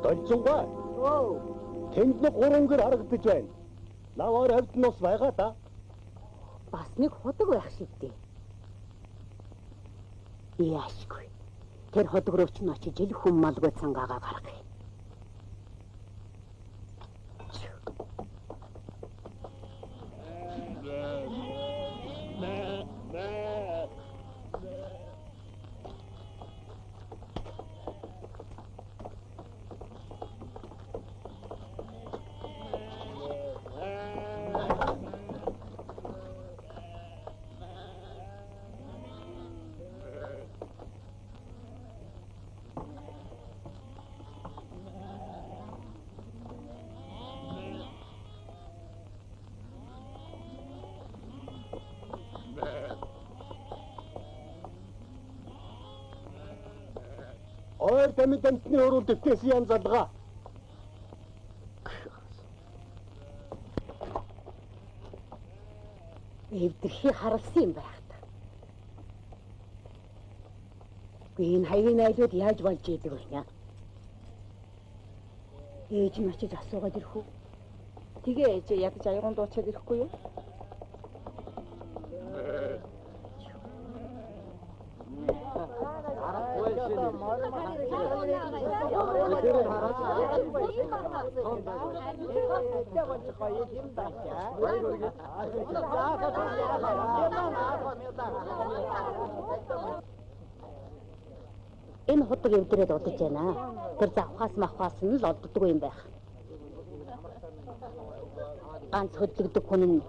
Толцонгаа. Тэнд нэг 3 гэр харагдаж байна. Наваар хавьд нь ус байгаа да. Бас нэг ходог байх шиг дээ. Яашгүй. Тэр ходог руу ч очиж ил хүм малгүй цангаагаа гаргая. Ойр тамид амтны өрөөл дэвтээс янз алгаа. Эвдэрхий харалсан юм байх та. Энэ хаягийн айлууд яаж болж идэг вэ? Ээж нь очиж асуугаад ирэх үү? Тэгээ ээж яг жаягуун дуучаад ирэхгүй юу? Энэ ходог эвдрээд удаж байна. Тэр завхаас махаас нь л олддог юм байх. Ганц хөдлөгдөг хүн нь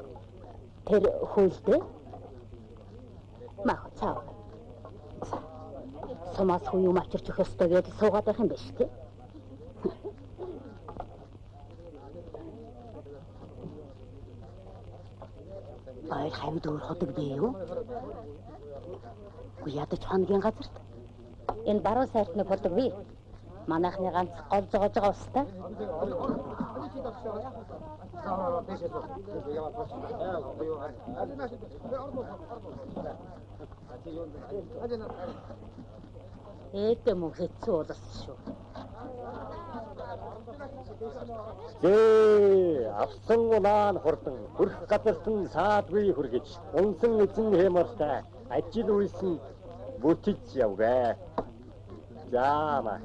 тэр хөөлтэй. Мах цаа. Сумаас хуу юм авчирч өгөх ёстой гэж суугаад байх юм биш үү? Ай хавьд өөр ходог бий юу? Ядаж хоногийн газарт. Энэ баруун сайрт нэг ходог бий. Манайхны ганц гол зогоож байгаа устай. Ээдээ мөн хэцүү болсон шүү. Авсан унаан хурдан хүрх газарсан саадгүй хүргэж унсан эзэн хэмортай ажил үйлсэн бүтэж явгээ. Заама.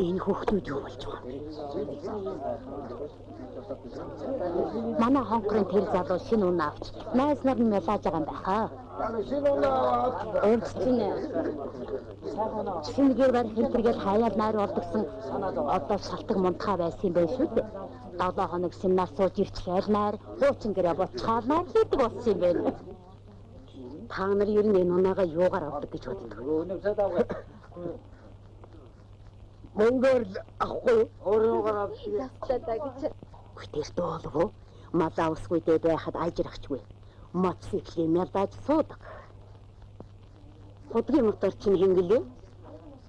Энэ хүүхдүүд юу болж байгаа юм? Манай хонхрын тэр залуу шинэ унаа авч найз нар нь мэлааж байгаа юм байхаа. Шинэ унаа Өөрчлөнө. Шинэ гэр барих хэлбэргээл хаяад найр болдгсон одоо шалтгаан мунтахаа байсан юм байна шүү дээ. 7 хоног семинар сууж ирчихэл найр хуучин гэрээ боцохоор найр хийдэг болсон юм байна. Та нар ер нь энэ унаагаа юугаар авдаг гэж боддог? Монгол ахгүй өөрөөгөө авчих. Завцлаа гэж. Хүтэртэй болов уу? Мазаа усгүйдээ байхад ажрахчгүй. Мотоциклийн мэлдаж суудаг. Худгийн мотор чинь хингэлээ?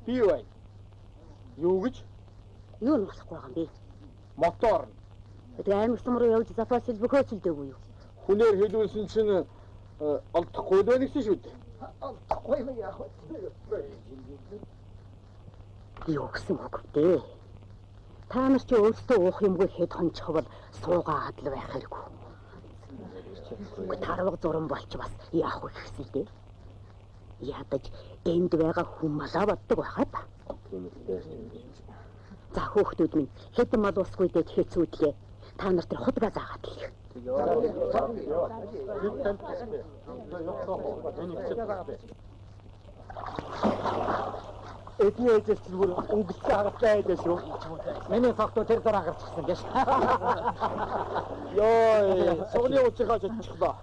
Би бай. Юу гэж? Юу нь болохгүй юм бэ? Мотор. Тэгээ амьсгам руу явж запас бөхөөцөлдөөгүй юу? Хүнээр хэлүүлсэн чинь олдохгүй байх гэсэн шүү дээ. Олдохгүй юм яах вэ? Юу гэсэн үг вэ? Та нар чи өөрсдөө уух юмгүй хэд хончхвол суугаад л байх хэрэггүй. Тарваг зуран болч бас яах вэ гэсэн дээ. Ядаж энд байгаа хүн малаа боддог байхад. За хүүхдүүд минь хэдэн мал усгүйдээ хэцүүдлээ. Та нар тэр худгаа заагаад л. Эдний ээжээс чинь бүр өнгөлцөө хагалтай байлаа шүү. Миний фактор тэр дараа гарчихсан гэж. Йоо, согны уучрахаа чичглаа.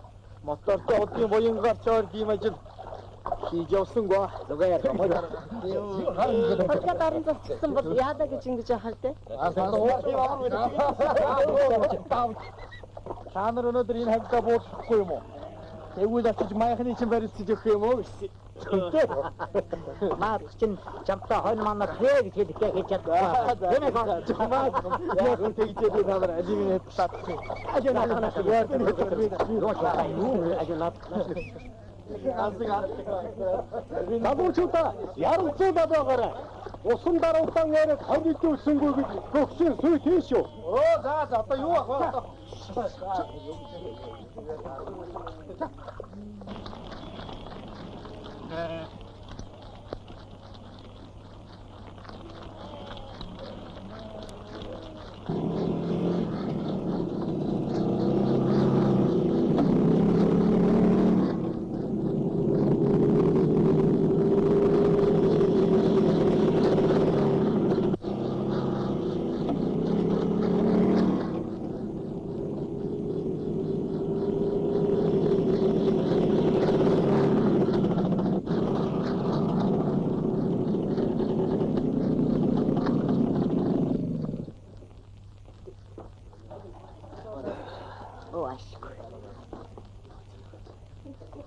Мотортой одны буянгаар чоор дим ажил хийж явсангүй. Зүгээр юм. Хатга дарын зовчихсан бол яада гэж ингэж яхаа те. Та нар өнөөдөр энэ хавьдаа буулгахгүй юм уу? Тэгвэл очиж маяхны чинь барилцаж өгөх юм уу гэсэн. Маад чинь чамтай хойно манай хээ гэж хэлэхээ хийж чадсан. Тэмээ гоо чамаа яах вэ гэж би намар алимын хатсаад. Ажинаа ханаас яар Набуучуудаа ярилцуулаад байгаарай. Усан даруутан яриад хонилдүүлсэнгүй гэж гөгсөн сүй тийш шүү. За одоо юу ах вэ?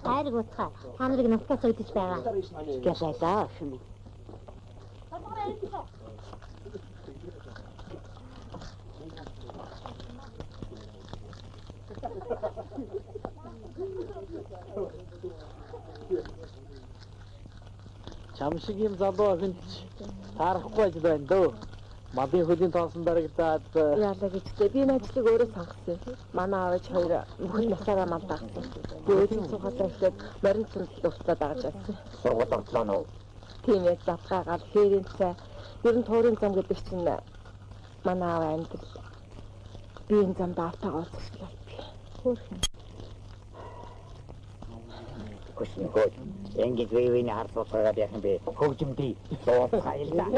Хайрг утгаа та нарыг нутгаас өдөж байгаа. Гэлээ шүмэ. Чам шиг юм залуу охинд таарахгүй ажил байна дөө. Малын хөлийн тоосон дарагдаад Яалаа гэжтэй би энэ ажлыг өөрөө сонгосон. Манай аавч хоёр бүхэл насаараа мал дагсан. Дөөдийн цугатаа ихлээр морин цэцлэл уучлаад дагаж байсан. сургууль ортлоо нөө. Тийм яг завгаагаар хээрийн цай ер нь туурын зам гэдэг чинь манай аав амьд би энэ замд автагаа олчихлаа. Хөөрхөн. Көснөгөө ингээд вэвэний харцуулаад яах юм бэ? Хөгжимдий дуу хайлаа.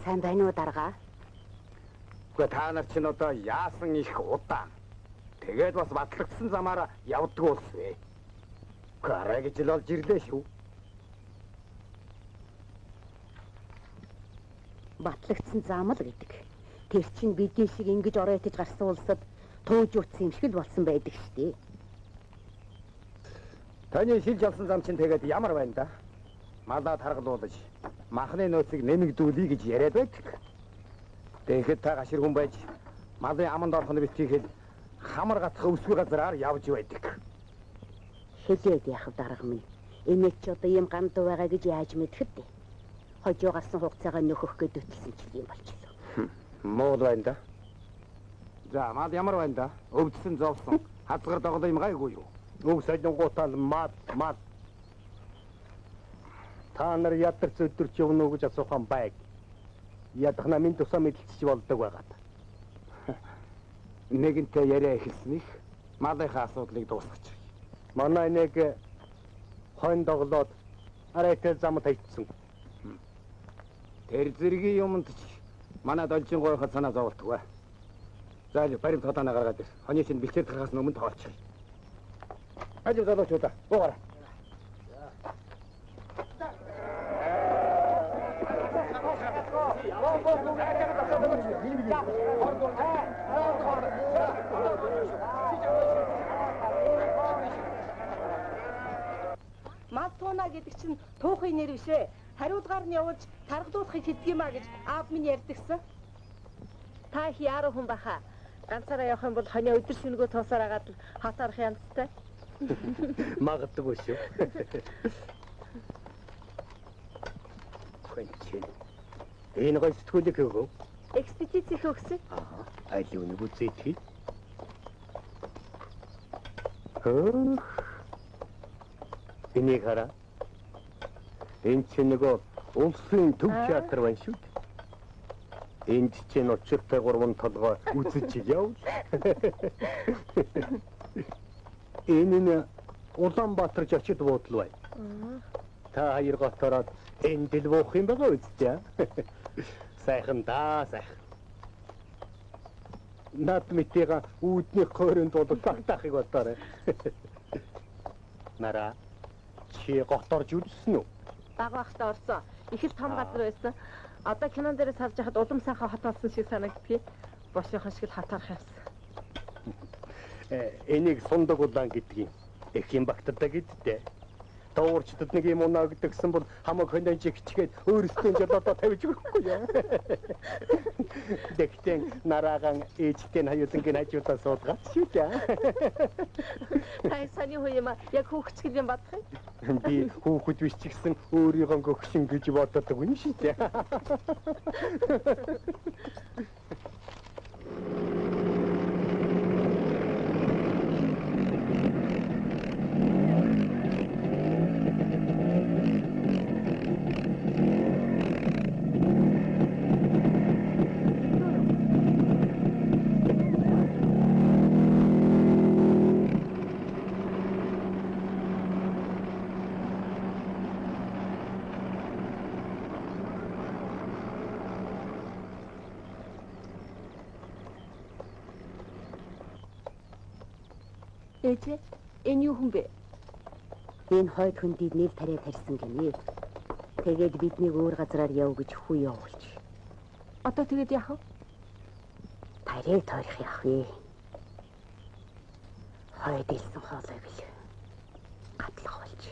Сайн байна уу дарга? Гэхдээ та нар чинь одоо яасан их удаан. Тэгээд бас батлагдсан замаараа явдггүй улс вэ. Гараа гэж л олж ирлээ шүү. Батлагдсан зам л гэдэг. Тэр чинь бидний шиг ингэж оройтож гарсан улсад тууж утсан юм шиг л болсон байдаг шүү дээ. Таны шилж авсан зам чинь тэгээд ямар байна да? Малаа таргалуулж, махны нөөцийг нэмэгдүүлье гэж яриад байдаг. Тэгэхэд та гашир хүн байж, малын аманд орох нь битгийхэд хамар гатах өсвий газараар явж байдаг. Хэлээд яах вэ дарга минь? Эмээ ч одоо ийм гамдуу байгаа гэж яаж мэдхэд вэ? Хожоо гарсан хугацаагаа нөхөх гээд өтөлсөн ч юм болчихлоо. Муу байна да. За, мал ямар байна да? Өвдсөн зовсон, хазгар доголоо юм гайгүй юу? Өг солонгоотал мал. Та нар ядарч өдөрч явна уу гэж асуухан байг. Ядах намын тусаа мэдэлцэж болдог байгаад. Нэгэнтээ яриа эхэлсэн их малынхаа асуудлыг дуусгачих. Манай нэг хойно доглоод арайтай зам тавьчихсан. Тэр зэргийн юмд ч манай должин гойхол санаа зовлтгүй. За барим тоотоо гаргаад ир. Хоны чинь бэлчээр гарахаас өмнө тоолчих. Хажуу залуучуудаа буугаарай. Мал тууна гэдэг чинь туухын нэр биш ээ. Хариуцгаар нь явуулж тархадуулахыг хэлдэг юм а гэж аав минь ярьдагсан. Та их яруу хүн баха. Ганцаараа явах юм бол хонио өдөр шөнөгөө туусаар агаад хот арах янзтай. Магадгүй шүү. Хэнчин. Энэ гой сэтгүүлэг өгөө. Экспедиц их өгсөн. Аль нэг үзээтэй. Энийг хараа. Энэ чинь нөгөө улсын төв театр байна шүү. Энд чинь учиртай 3 толгой үзэж явж. Энэ нь Улаанбаатар жочид буудлын байна. Та хоёр готороод энд л буух юм байгаа үсттэй. Сайхан да, сайхан. Над мэтийга үүдний хойронд бол тахтахыг бодоорой. Нара чи готорж үлсэн үү? Бага бахта орсон. Их л том газар байсан. Одоо кинон дээрээс харж байхад улам сайхан хот болсон шиг санагддгийг. Бошийнхан шиг л хатаарх юмсан. Энийг сундаг улаан гэдгийг их юм багтдаг гэдтэй. Тоорчдод нэг юм унаа гэдгсэн бол хамаг хоньж хичгээд өөрсдөө жолоодоо тавьж өгөхгүй яа. Дэгтэн нараагаан ээжтэй хаюулангийн хажуудаа суудгаад шүү дээ. Тай саний хуйма яг хүүхчгэл юм бодох юм. Би хүүхэд биш ч гэсэн өөрийгөө гөгшин гэж боддог юм шүү дээ. Ээжээ, энэ юу хүн бэ? Энэ хойд хүндийг нэл тариа тарьсан гинэ. Тэгээд биднийг өөр газараар яв гэж хүү явуулж. Одоо тэгээд яах вэ? Тариа тойрох яах вэ? Хойд илсэн хоолойг л гатлах болж.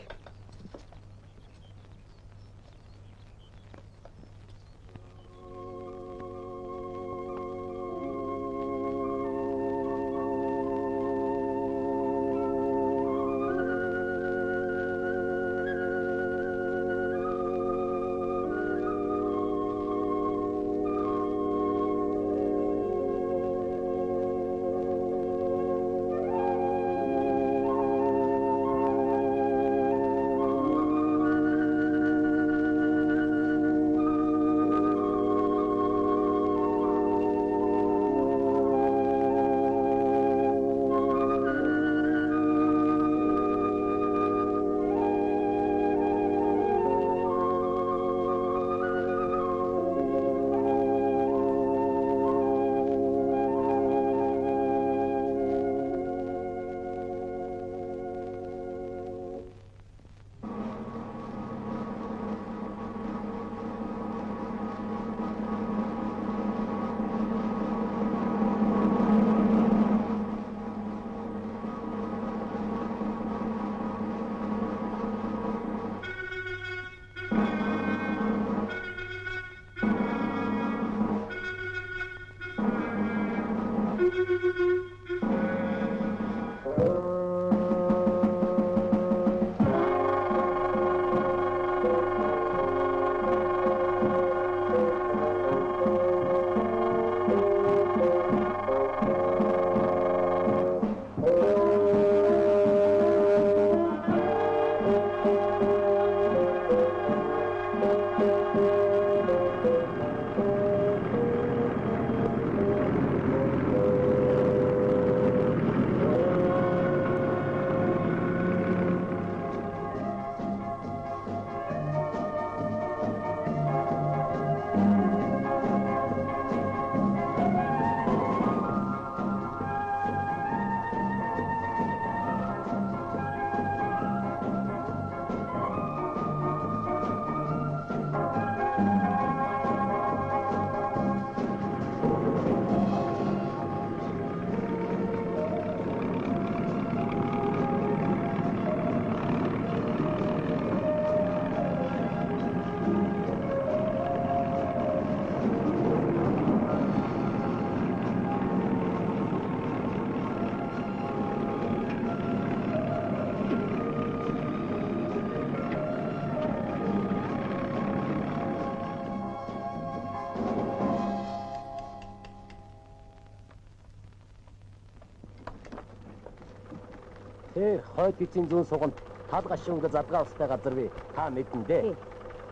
Тэр хойд эцийн зүүн суганд тал гашуун задгаа устай газар бий. Та мэдэн дээ.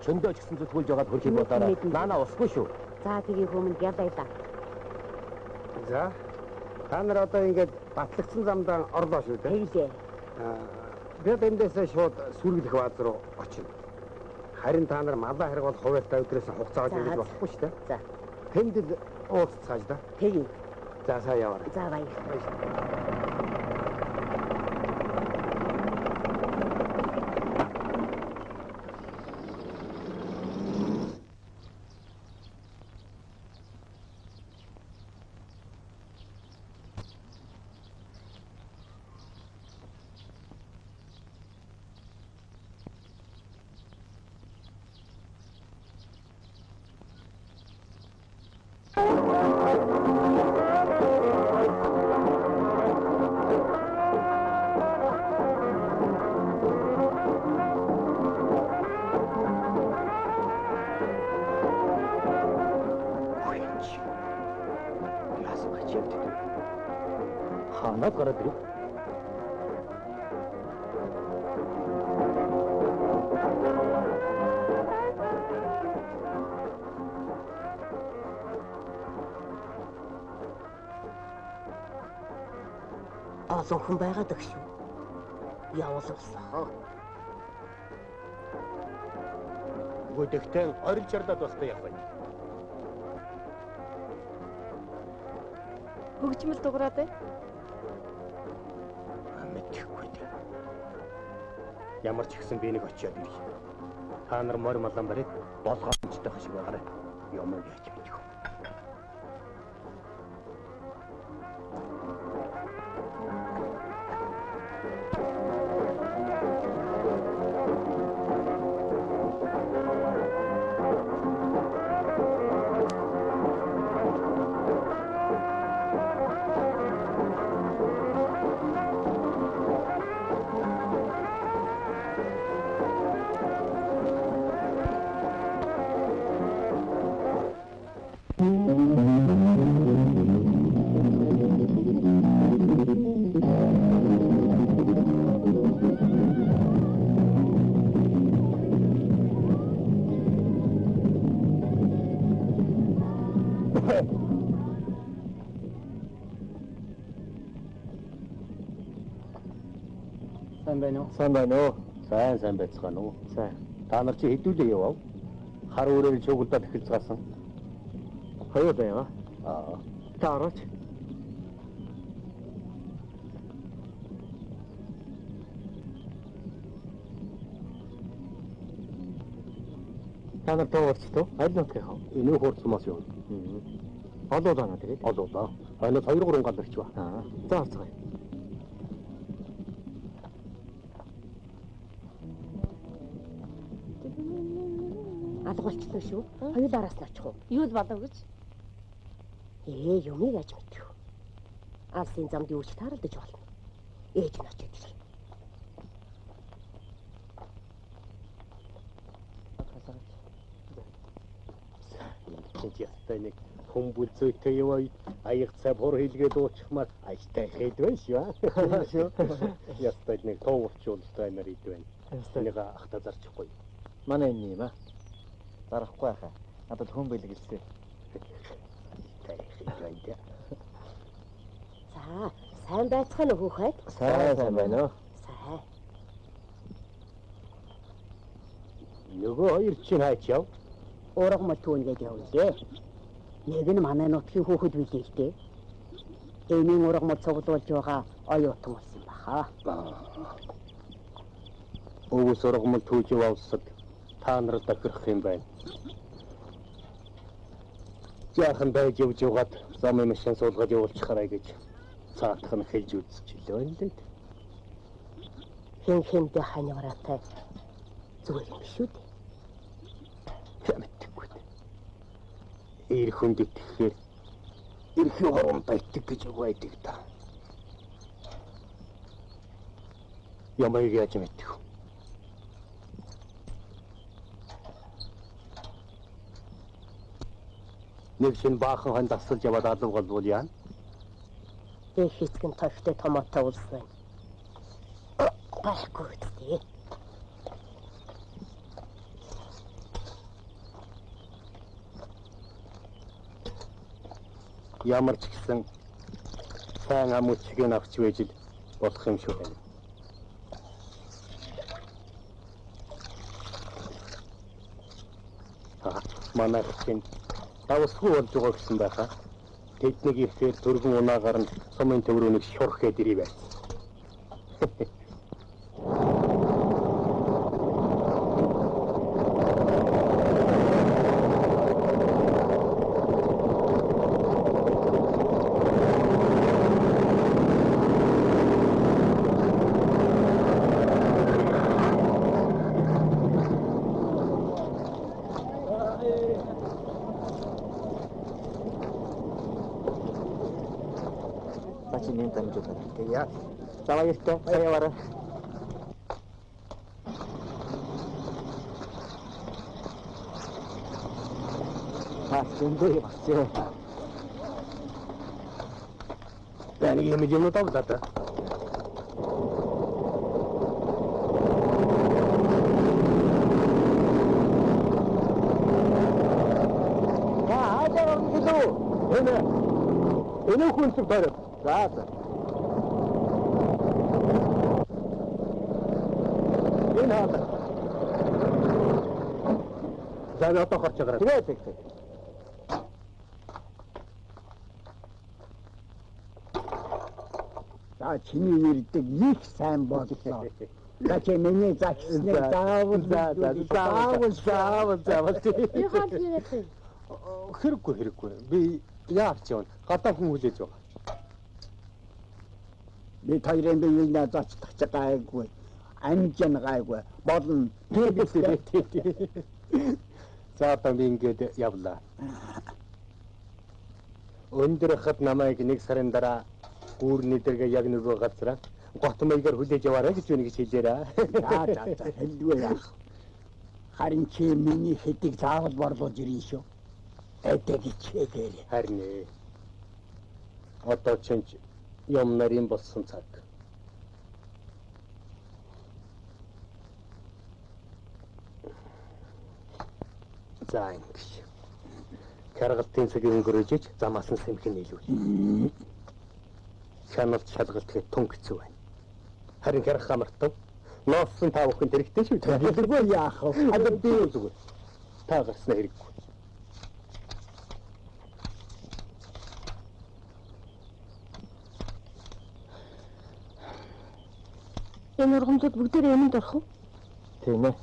Чөндөө ч гэсэн зүтгүүлж байгаад хөрхий бодоорой. Наана усгүй шүү. За тгий хүмүүнд ялаа да. За. Та нар одоо ингээд батлагдсан замдаа орлоо шүү дээ. Тэглээ. Би эндээсээ шууд сүргэх бааз руу очив. Харин та нар малаа харгуул хуваартай өдрөөс хугацаа авч ирэх болохгүй шүү дээ. За. Тэнд л уулзцааж да. Тэгье. За сайн яваарай. За баяр. Ханаад гараад ирв. Олон хүн байгаад өгш үү? Явуулсан. Гүдэгтэн орил жарлаад бастай явах бай. Хөгжмөл дуграад бай. Мэдхгүй дээ. Ямар ч ихсэн би нэг очиод ирье. Та нар морь малан барыг болгоомжтой хашиг байгаарай. Ямар яаж мэдэх вэ? Сайн байна уу? Сайн байцгаана уу? Сайн. Та нар чи хэдүүлээ явав? Хар өрөөл чугулдаад эхэлцгаасан. Хоёр байга. Та орооч. Та нар тооорчтой? Аль нутг яах вэ? Энэ хуурцмаас юу? Олоо даа тэгээд. Олоо даа. Хойноос 2-3 гал ирч ба. За орцгоё. Алгуулчихсан шүү. Хоёулаараас нь очих уу? Юу л болов гэж? Юмыг аж мэдэх. Алсын замд юу ч тааралдаж болно. Ээж нь очиж ирэх. Энд ястай нэг хүмбүл зүйтэй яваа аяг цай бор хийлгээд уучмаар ажтай хийдвэн шүү. Ястай нэг тоовчултай нар идвэн. Энийг ахта зарчихгүй. Манай энэ юм аа. Зарахгүй хаа. Надад хүн бэлгэлсэн. Тайхийдээ. За, сайн байцгаана уу хүүхэд? Сайн байна уу? Сайн. Нөгөө хоёр чинь хаач яв? Ургамал түүнгээд явлаа. Нэг нь манай нутгийн хүүхэд билээ л дээ. Энийг ургамал цуглуулж байгаа оюутан болсон баха. Өвс ургамал түүж явсад та нар дахирх юм байна. Яахан байж явж яваад замын машин суулгаад явуулчихарай гэж цаатах нь хэлж үзчихлээ юм лээ. Хинхэнтэй ханивараатай зүгээр юм шүү дээ. Мэдхгүй дээ. Ирэх хүнд итгэхээр эрхийн хоромтой итг гэж угайдаг та. Ямайг яаж мэдэх вэ? Нэг шин баахан хонд асуулж яваад алга болвол яана? Их хэсгэн товтой томоотой улс байна. байхгүй үстэй. Ямар ч гэсэн сайн ам үчиг нь авч байж л болох юм шүү байна. Манай хэн давсгүй болж байгаа гэсэн байхаа. Тэднийг ихээр төргөн унаагаар нь сумын төврөөнийг шурхээд ирээ байсан. Бачинын дамжуулаад тэгээ. Заваа ёстой. Баяраа. Зөндөө явчихсан. Тэнийг юм юм тавлаа. Энэ хүнсэг бараг. За. Энэ хаа. За одоо гарч байгаа. Тэгээ. За чиний ирдэг их сайн боллоо. За чи миний загсныг заавал Хэрэггүй. Би яарч явна. Гадаа хүн хүлээж байгаа. би хоёрын биеийг зочлох гайгүй. Амжин гайгүй. Болно. За одоо би ингээд явлаа. Өндөр хат намайг нэг сарын дараа гүүрний дэргээ яг нөгөө газараа гот маягаар хүлээж яваарай гэж үнийг хэлээрээ. За хэлдгүй яах. Харин чи миний хэдийг заавал борлуулж ирэн шүү. Эдэг хичээгээр. Харин одоо чинч юм нарийн болсон цаг. За ингэж. Каргалтын цагийг өнгөрөөж замаас нь сэмхэн нийлүүл. Шаналт шалгалт гэх тун хэцүү байна. Харин хэрэг хамартав. Нооссон та бүхэн хэрэгтэй шүү. Хэлгүй яах вэ? Хадад би зүгээр. Та гарснаа хэрэггүй. Энэ ургамлууд бүгдээрээ юмд орох уу? Тийм ээ.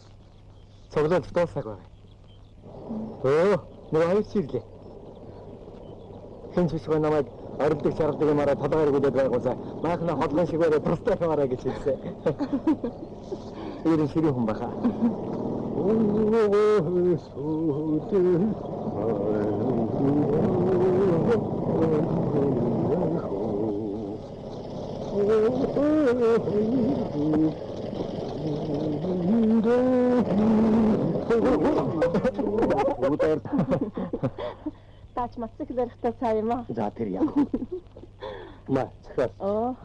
Цоглол дуусах байна. Нэг аяц ирлээ. Хинч бишгүй намайг орилдог чаргадаг юмараа толгойр гүлээд байгуулсаа. Маахна хотлон шиг барай тустай юмараа гэж хэлсэн. Ирэн ширээ хүн баха. Таач мацэг зэрэгтэй цаа юм аа. За тэр яах вэ? Маа цахаа.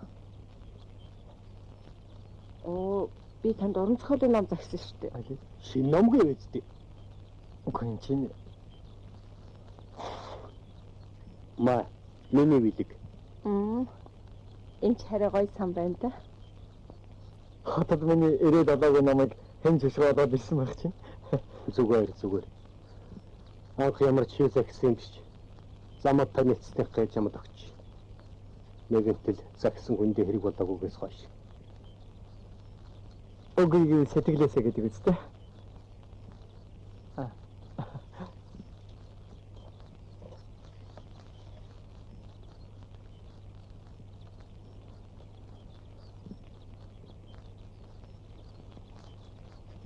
Би танд уран зохиолын ном загсан шүү дээ. Шин номгүй байжтэй. Үгүй чинь Маа миний билэг. Энд хараа гоё сан байна да. хотод миний ирээд одоогийн намайг хэн зөвшөөрөөд ирсэн байх чинь. Зүгээр. Анх ямар ч хийх гэсэн юм биш. Замд таницсных гэж юмд өгч. Нэгэнтэл загсан хүндээ хэрэг болоогүйгээс хойш. Өгийг сэтгэлээсээ гэдэг үстэй.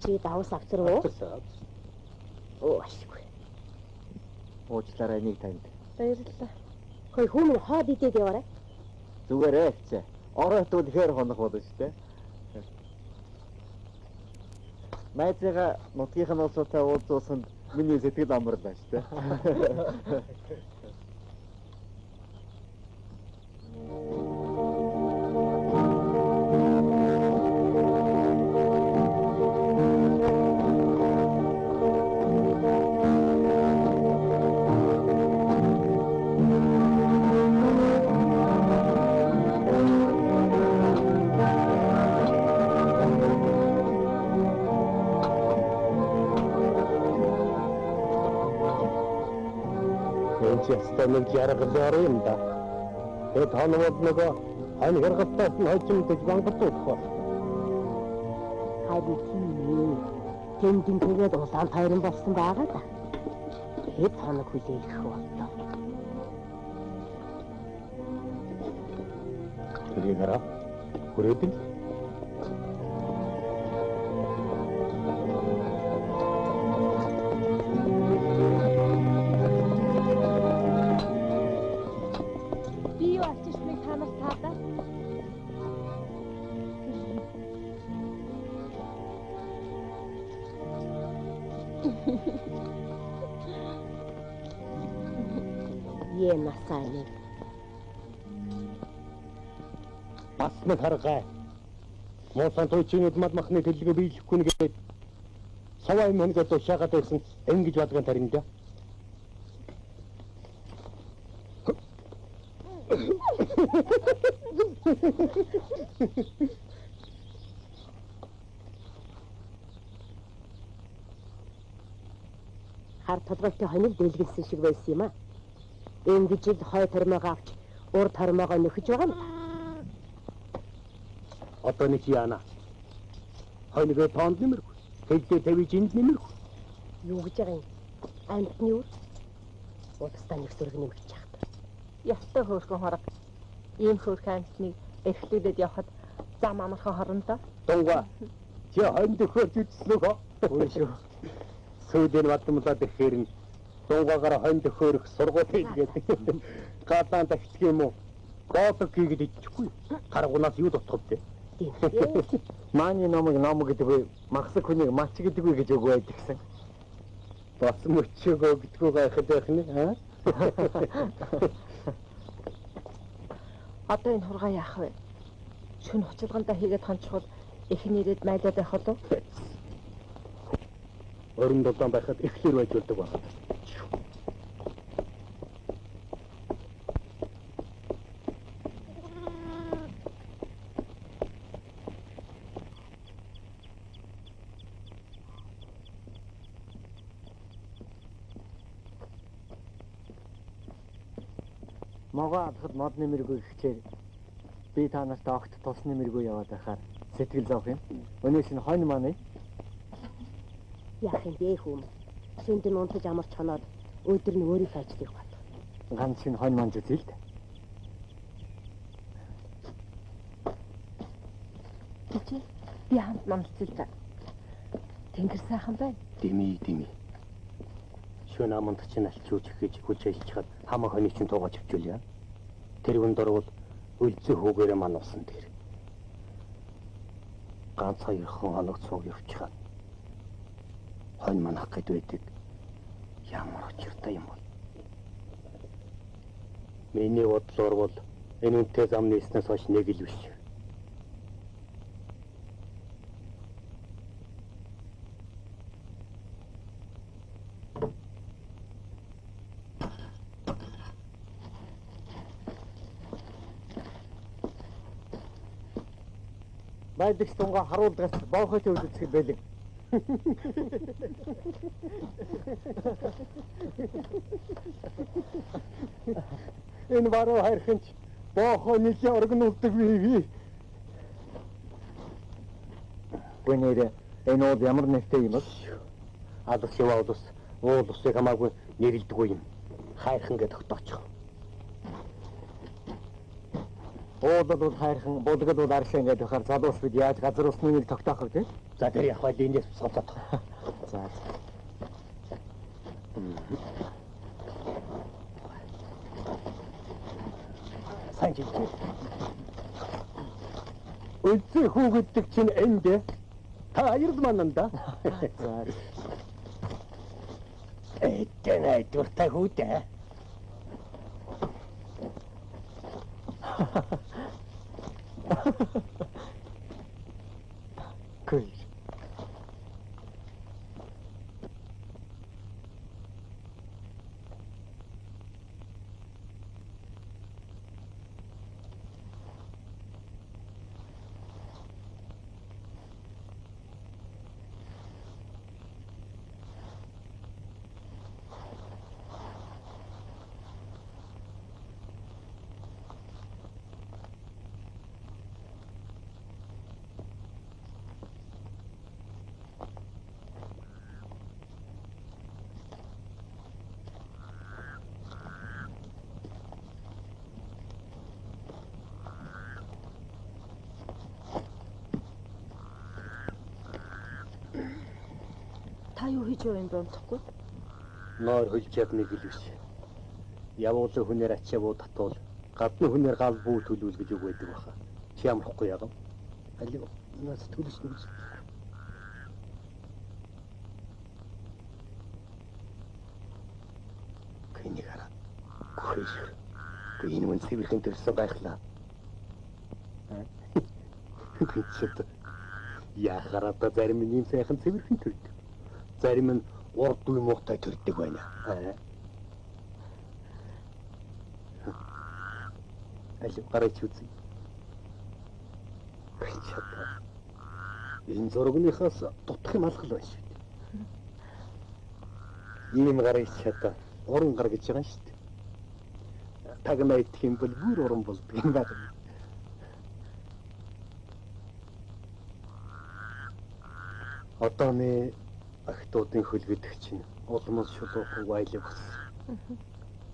Чи давс авчруу? Ашгүй. Уучлаарай нэг танд. Баярлалаа. Хөөе хүмүүс хаад идээд яваарай. Зүгээрээ хэвчээ. Оройтууд хэр хонох болно шүү дээ. Майзгаа нутгийнхын улсуудтай уулзуулсанд миний сэтгэл амарлаа шүү дээ. ястай нэг жаргалаар юм да. Тэгээд тоонууд нөгөө ань хэргалтаас нь хожимдож бангартуудах бол. Хайр тийм ээ. Тэндин тэгээд улаан тайран болсон байгаа да. Тэгээд танаг хүлээх болтоо. тэрийг хараа. Хүрээдэн. Би юу ачиж танаас таадаа. Е насааны. Бас нэг харгаа. Муусан туучин эдмад махны төлгөө биелэхгүй нэгээд саваа юм хэнгээ тушаагаад байсан ингэж бадган тарина да. Хар толгойтой хоног дэлгэлсэн шиг байсан юм аа. Ингэж л хой тормоогоо авч ур тормоогоо нөхөж байгаа юм. Одоо нэг яана. Хойногоо тоонд нэмэргүй. Тэглээ тавиж энд нэмэргүй. Юу гэж байгаа юм? Амтны үр. Удастаа нэг сөрөг нэмэгч яахад. Ястай хөөрхөн хорог. Ийм хөөрхөн амтныг эрхлүүлээд явхад зам амархан хорондоо. Донга. Чи хойнд өгөхөж үзснөөхөө. Үгүй шүү. Сүүдэн бадмлаад ихээр нь дунгаагаар хойнд өгөхөх сургууль хийгээд гадаан тагтдаг юм уу? Годог хийгээд ичихгүй. Гаргунаас юу дутгав те? Мааны номог гэдэг магсаг хүнийг мач гэдэг үү гэж өгөө байдаг гэсэн. Бас мөчөөгөө гэдгөө гайхад байх нэ аа? Одоо энэ хургаа яах вэ? Шүн хуцалгандаа хийгээд хончихвол эхний ирээд майлаад байх болов? Орон дулаан байхад эхлэр байж болдог байна. Могоо алхад мод нэмэргүй гэхлээр би та нарт огт тус нэмэргүй яваад байхаар сэтгэл зовх юм. Өнөөс нь хонь маань Яах юм бэ хүм? Шүндэн унтаж амарч хоноод өдөр нь өөрийнхөө ажлыг бат. ганц шинэ хонь маань зүтээ л дээ. Чи би хамт намцэл та. Тэнгэр сайхан байна. Дими. Шүн аманд чинь алчууж гэж хүч ажиллахад хамаа хоньыг чинь туугаж авчулъя. Тэр үнд орвол үлзий хүүгээрээ маань усан дээр. Ганц хоёр хон хоног цуг явчихад хонь маань хах гээд байдаг. Ямар очиртай юм бол. Миний бодлоор бол энэ үнтэй зам нээснээс хойш нэг л биш. Байдагч тунгаа харуулгаас боохот өвлөцгөл байлиг. Энэ баруу хайрханч боохоо нэлээ оргонуулдаг бий. Гүнээрээ энэ уу ямар нэртэй юм бэ? Алс яваа ус уул усыг хамаагүй нэрлдэггүй юм. Хайрхан гэдэг тогтоочих. Уулд бол хайрхан, булгад бол аршин гэдэг хаар залуус бид яаж газар усны нэг тогтоох вэ? За тэр явах байл эндээс сонсоод. За. Сайн жил. Үлзий хүү гэдэг чинь энд та аяр мананда. За. Этэнэ дуртай хүүдээ. Кul. юу хийж байгаа юм бэ онцхгүй? Ноор хөлж ядныг хэлвэш. Явуулын хүнээр ачаавуу татвал гадны хүнээр гал бүү төлөвл гэж үг байдаг баха. Чи ямархгүй яагав? Алив нас төлөж нүгс. Кэний гараа. Хөөш. Энэ мөн цэвэрлэн төрсөн байхлаа. Тэцэд яхараа та зарим нь юм сайхан цэвэрхэн төрдөг. Зарим нь урд үе муутай төрдөг байна. Алив гараач үзье. Чата. Энэ зургийнхаас дутх юм алхал байна шүү дээ. Ийм гараач чата. Уран гар гэж байгаа шүү дээ. Тагнаа идэх юм бол бүр уран болдог юм байна. Одооны ахтуудын хөлгөдөг чинь улмал шулуухан гуайлаг болсон.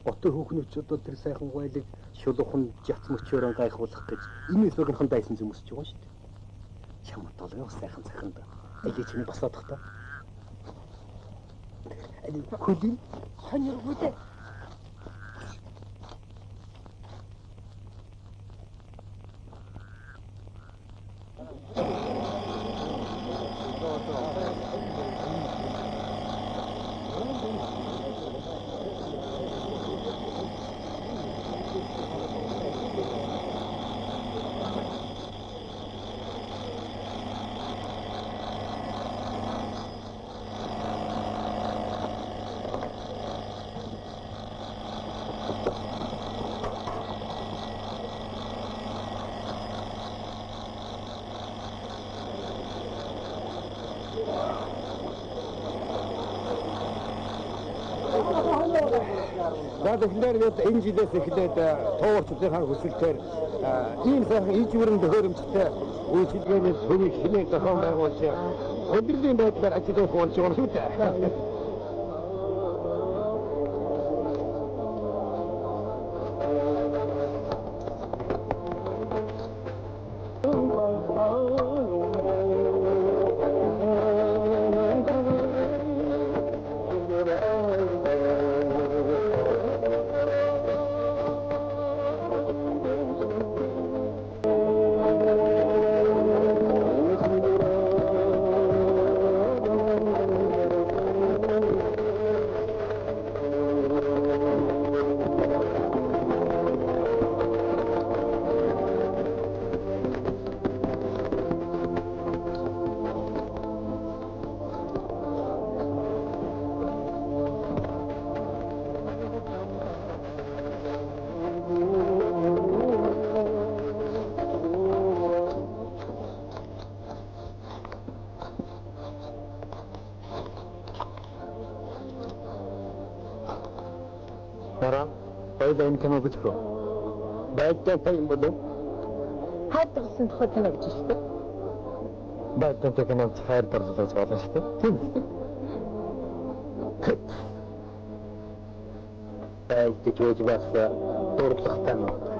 Отор хүүхнүүд одоо тэр сайхан гуайлаг шулуухан жац мөчөөрön гайхуулах гэж энэ зургийнхан дайсан зүмсэж байгаа шүү дээ. Чамд толгой сайхан сайханд алий чинь басаадах та. Алий хөлийн Сонирхолтой. Тэгэхээр энэ жилээс эхлээд туурчдынхаа хүсэлтээр ийм сайхан ижвэрэн төхөөрөмжтэй үйлчилгээний төвийг хинээ зохион байгуулж өдрийн байдлаар ажиллах болж байгаа шүү дээ. энэ кино бичих үү? Байцаа юм болов? Хадгалсан тухай кино гэж шүү дээ. Байцаа кино хайр дарлаж байгаа шүү дээ. Байцаа гэж бас дурдлагатай нь.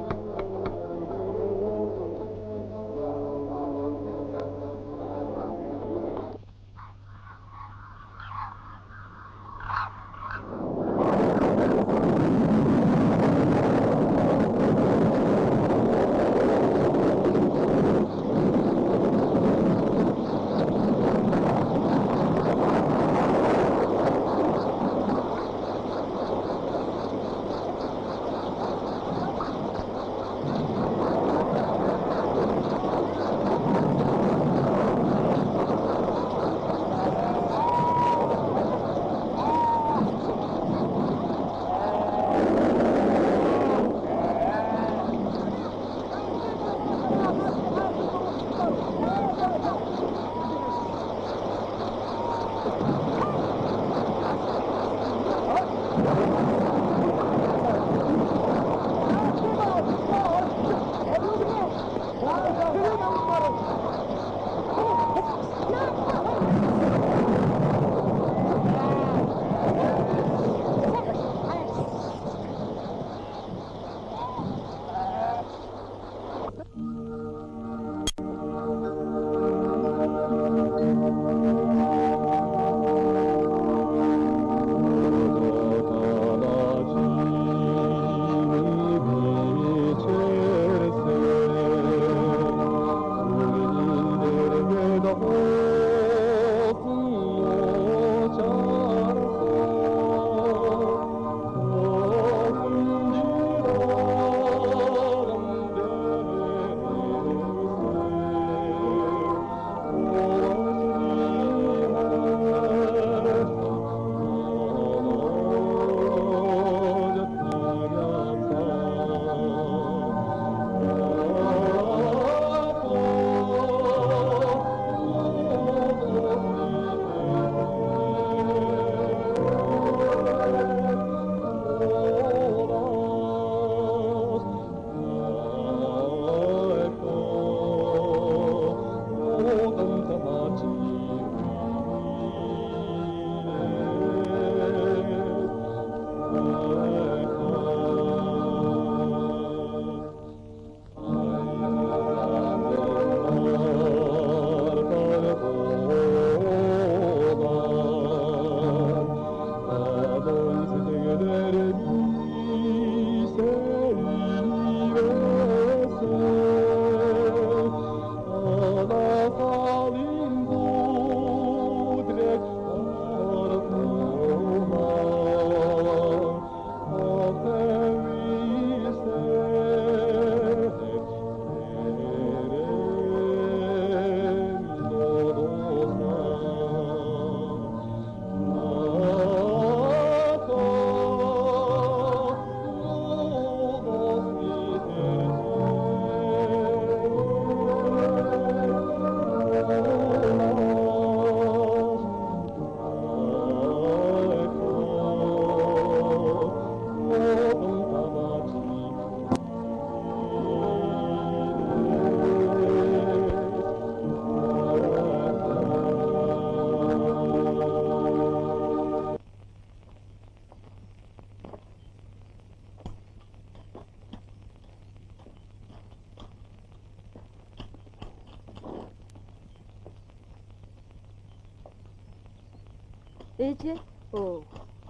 Ээжээ. Өө.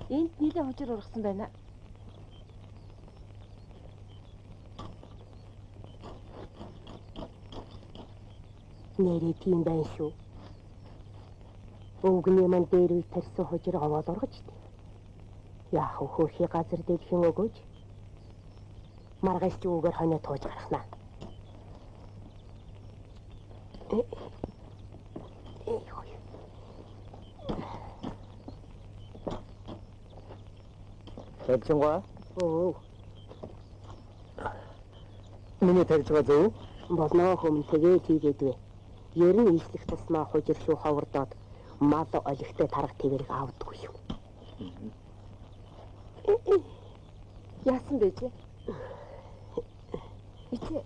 Энд нийлээ хожир ургасан байна. Нэрээ тийм байна шүү. Өвгний мань дээр үе тарьсан хожир аваад ургаж дээ. Яах вэ хөрхий газар дэлхийн өгөөж. Маргааш ч үгээр хоноо тууж гарахнаа. Тавьчихгаа. Оо. Миний тавьчихгаа зөв. Болно хүм тэгээ тийгээдвэ. Ер нь ийслэх тусмаа хожир шүү ховордоод мал олигтой тарга твэрийг авдаггүй шүү. Яасан бэ чи? Ичээ.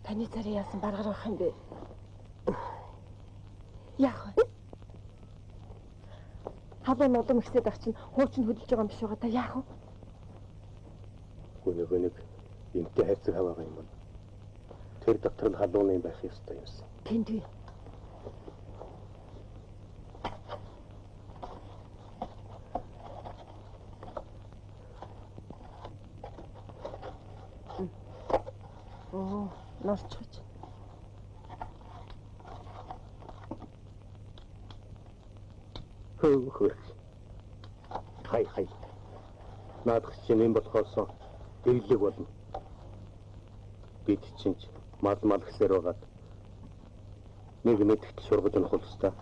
Таны царай яасан баргаар авах юм бэ? Яах вэ? Хаваа нодом ихсээд ах чинь хуучин хөдөлж байгаа юм биш байгаа та яах вэ? Гүнэг эмтэй хайрцаг хаваагаа юм бол тэр доктор нь халууны байх ёстой юмсан. Тэнд үү? Оо, норчгож. Хөө. Хай. Наадах чинь юм болохоос дэглэг болно. Бид чинь мал гэсээр байгаад нэг мэдгт шургаж унах болстой.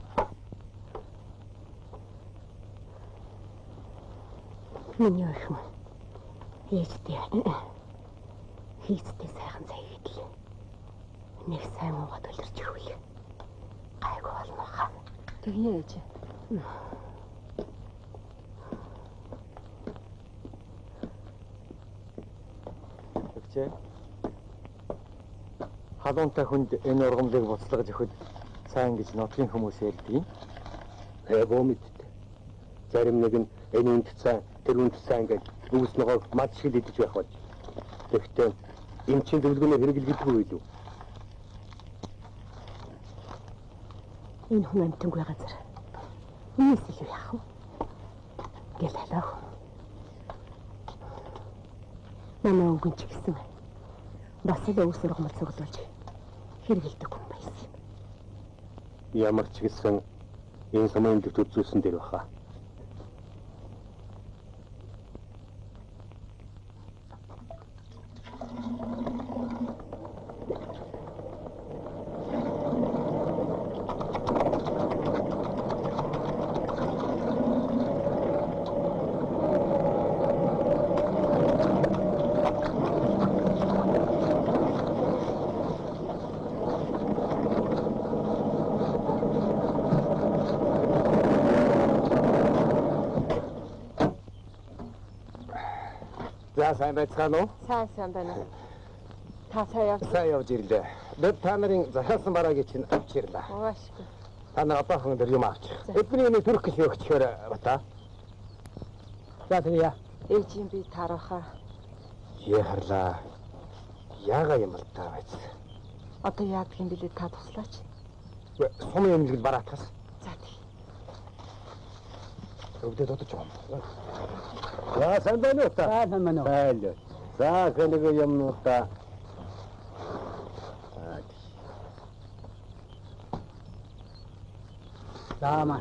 Миний охин. Ээжтэй. Хийцтэй сайхан цай идэл. Нэг сайн муугаад өлөрч ирвэл гайгүй болно хаа. Тэгнэ ээж. Тэгчээ. Халуунтай хүнд энэ ургамлыг буцлагж өгөхөд сайн гэж нотгийн хүмүүс ярьдгийг. Боо мэдтээ. Зарим нэг нь энэ үнд цаа тэр үнд цаа гэж үүс нөгөө мад шиг л идэж байх болж. Тэгэхдээ эмчийн зөвлөгөөнөөр хэрэглэгддэггүй юу? Энэ хүн амтангүй газар. Ийс л яах вэ? Гэл халаах. Манай өвгөн ч гэсэн бас л өвс ургамал цуглуулж хэрэгэлдэг хүн байсан. Ямар ч гэсэн энэ самуун дэвт үзүүлсэн дээр баха. За сайн байцгаана уу? Сайн байна. Та сайн явж ирлээ. Бид та нарын захиалсан бараагийн чинь авч ирлээ. Угаашгүй. Та нар одоохон дээр юм авчих. Эдний нэг төрөх гэж өгчихөөр бата. За тэгээ. Ээжийн би таарахаа. Яхарлаа. Яага юм бол та байц. Одоо яадаг юм бэлээ та туслаач. Сумын эмнэлэг бараатгас. За тий. Өвдөд одож байгаа юм. За сайн байна уу та? Сайн байна уу? Байлаа. За хэнэг юмнуудаа. Заама.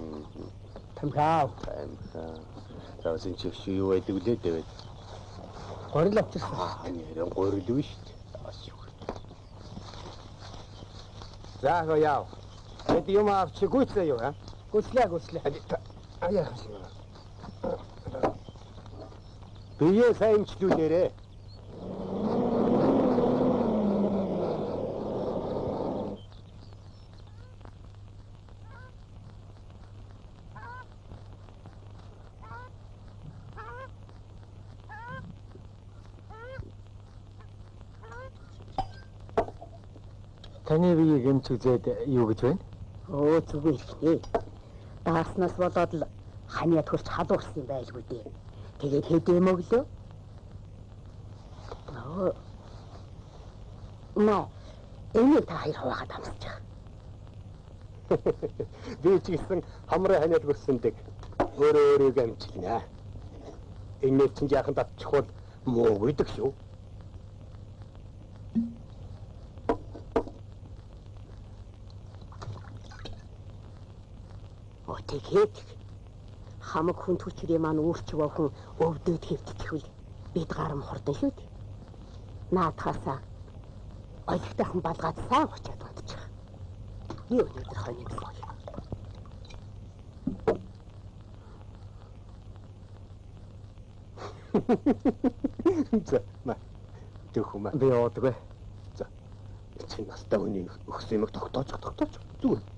Тамхаа. За синч юу байдаг лээ дээ. Горил авчирсан. Нэрэн горил үү шүү дээ. За гоо яав. Эд юм авч гүйцээ юу аа? Гүслээ. Аяа. Бие сайн имчлүүлээрэ. Таны биеийг эмч үзээд юу гэж байна? Оо зүгээр л. Дааснаас болоод л ханиад хурц халуурсан байлгүй дээ. Тэгээд хэдэм өглөө. Оо. Наа. Энэ та хоёр хуваагаад амсаж байгаа. Би ч гэсэн хамраа ханиад гөрсөндөг. Өөрөөгөө амжилнаа. Энэ чинь яахан татчих бол муу гэдэг шүү. Тэгээд хамаг хүн төчрийн маань өөрчвөө хүн өвдөд хэвтчихвэл бид гарам хордон шүү дээ. Наадхаасаа ойлгохтойхон балгаад сайн очиад унтчих. Би өнөөдөр хоног сууя. За, түүхүмэ. Би уудаггүй. За. Чи настай хүний өгсөн юмыг тогтоож зүгээр.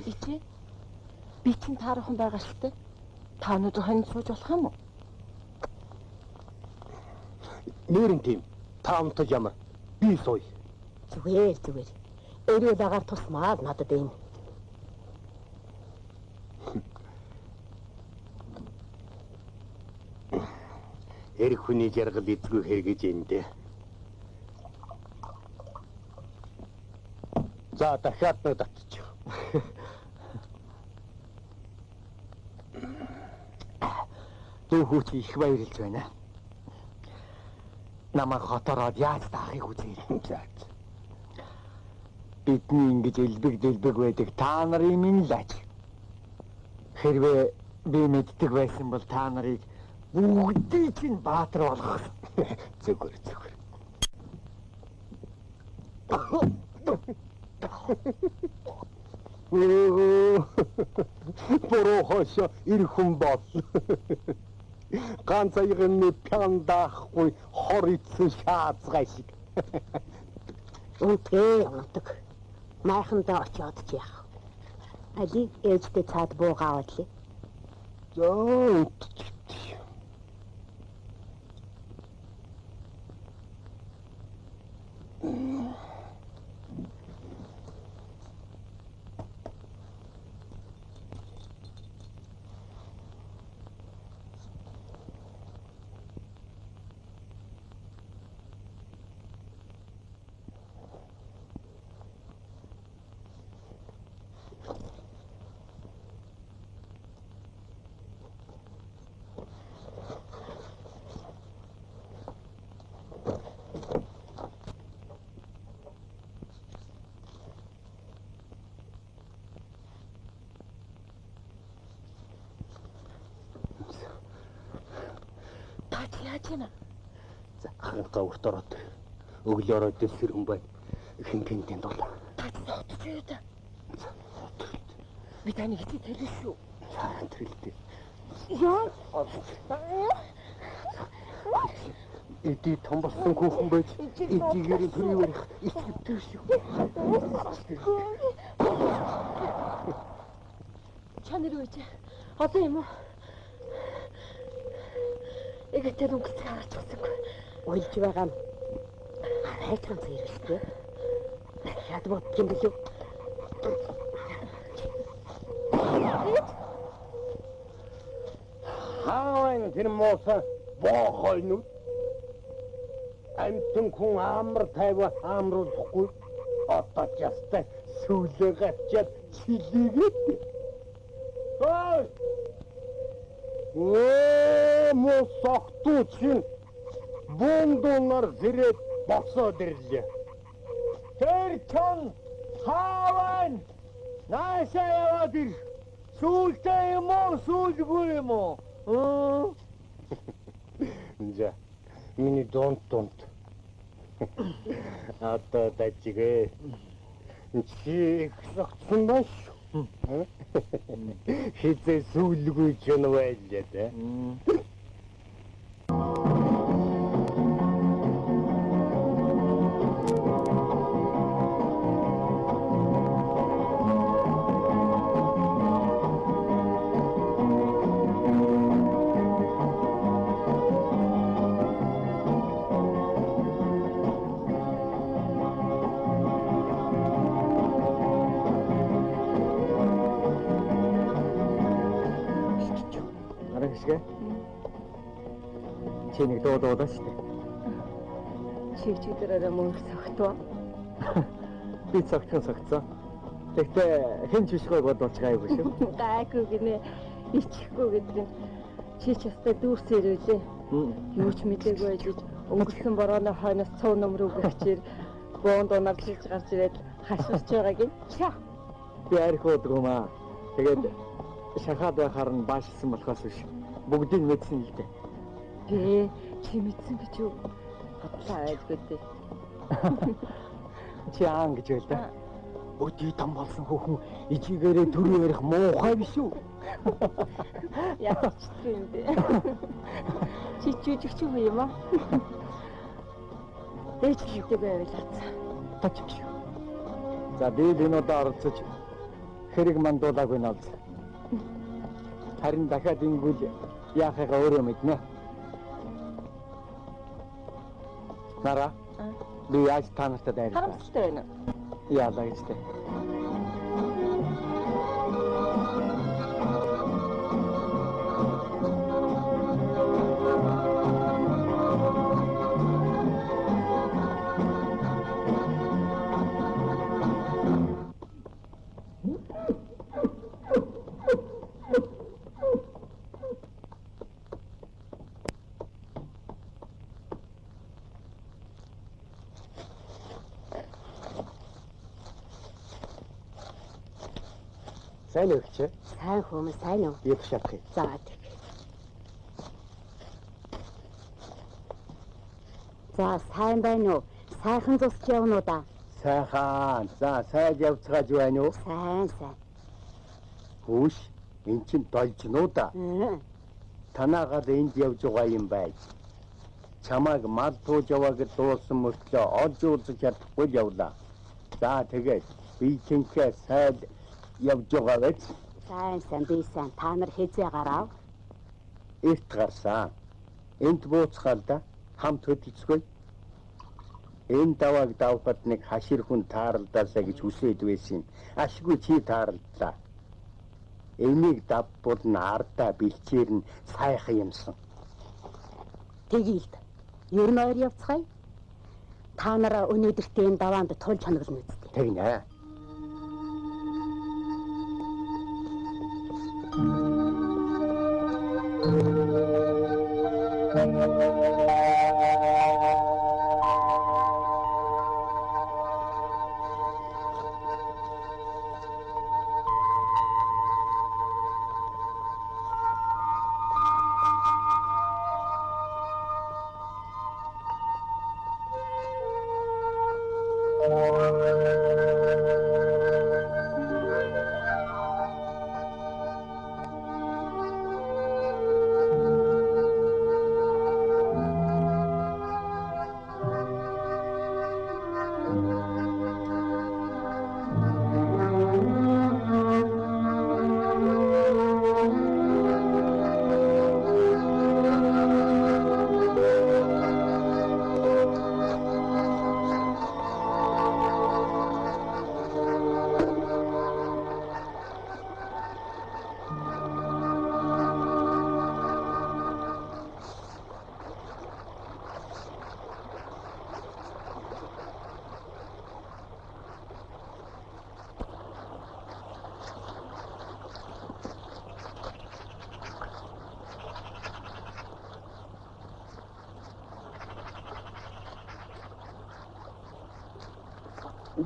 Ичээ. Би чинь таархан байгаа шүү дээ. Та өнөөдөр хоног сууж болох юм уу? Нэрэн тийм. Таамтаж ямар. Би сууя. Зүгээр. Өрөөл агаар тусмаа надад энэ. Эрх хүний жаргал эзгүй хэрэгэж эндэ. За дахиад нэг татчих. Дүүхүүч их баярлж байна. Намайг хотороод яаж таахыг үзээрэй. За. Бидний ингэж элбэг байдаг та нарын минь лаач. Хэрвээ би мэддэг байсан бол та нарыг бүгдийг чинь баатар болгох. Зүгээр. Буруу хошо ирхэн бол. Ганц аягийн пяндаахгүй хор ицэн шаацгай шиг. Унтдаг. Майхандаа очиод ч яах. Алиг ээжтэй цаад буугаавал ли. Зөө. За, ханга урт ороод өглөөрөө дэвсгэр хүн бай. Хинтэнд бол. Би таны хэцүү тэрвэ шүү. Сайн тэрэлтэй. Яа. Эди том болсон хүүхэн байж эдигээр төрөөр ичвэтэй шүү. Чанар үеч. Одоо юм уу? Эгэтэй өнгөцөг харж чадсангүй. Уйлж байгаа нь хайч ганц ирвэштэй. Дахиад бодчих юм билүү? Хаан тэр мооса боохойнууд амтэн хүн амар тайва амруулахгүй одоо ястай сүүлээ гачаад чилээгээд. Ой! Мосохтуу чин бундунар зэрэг босоод ирлээ. Тэр чон хааван наашаа яваад ир. Сүүлтэй юм уу, сүүлгүй юм уу? За, миний донт. Одоо дажигээ. Чи их согтсон баш. Хизээ сүүлгүй ч юм байлаа да. ээжгээ. Чи нэг дуу дуулаач тээ. Чигчдэрээ мөн согтоо. Би цогцсон. Тэгтээ хэн ч бишгүй бодвол гайгүй шүү. Гайгүй гинэ. Ичихгүй гэдэг нь чи ч ястай дүүрсээр үлээ. Юу ч мэдээгүй байж өнгөрсөн борооны хойноос цов ном руу гэрчээр боонд унарлж гарч ирээд хаширч байгааг нь. Чаа. Би арх уудгуумаа. Тэгээд шахаад байхаар нь баашсан болохоос биш. Бүгдийг мэдсэн л дээ. Ээ, чи мэдсэн гэж юу? Хатлаа айлгүй дээ. Чи аан гэж байл да. Өдий том болсон хүүхэн ижигээрээ төрөө ярих муухай биш үү? Яач юм бэ? Чи чүжигч юм аа? Ээж хийдэг байвал Тачч. За би энэ оролцож хэрэг мандуулаагүй нав. Харин дахиад ингүүл яахыгаа өөрөө мэднэ. Нара. Би яаж та нартай дайрлаа? харамсалтай байна. Яалаа гэжтэй. Сайн уу чи? Сайн хүмүүс сайн уу? Яах шатах юм? За тэг. За сайн байна уу? Сайхан зусч явна уу да? Сайхан. За сайд явцгааж байна уу? Сайн. Хүүш, эн чин должноо да. Танаагаад энд явж байгаа юм бай. Чамайг мал тууж явааг дуусан мөртлөө олж уулзах чадахгүй явлаа. За тэгээд би чинхээ сайд явж байгаа байж. Сайн би сайн. Та нар хэзээ гарав? Эрт гарсан. Энд бууцгаал да. Хамт хөдөлцгөө. Энэ давааг давхад нэг хашир хүн тааралдаасаа гэж хүсээд байсан. Ашгүй чи тааралдлаа. Энийг давбул нь ардаа бэлчээр нь сайхан юмсан. Тэгэлд. Ер нь ойр явцгаая. Та нараа өнөөдөртөө энэ даваанд тулж хоногдно үсттэй. Тэгнэ.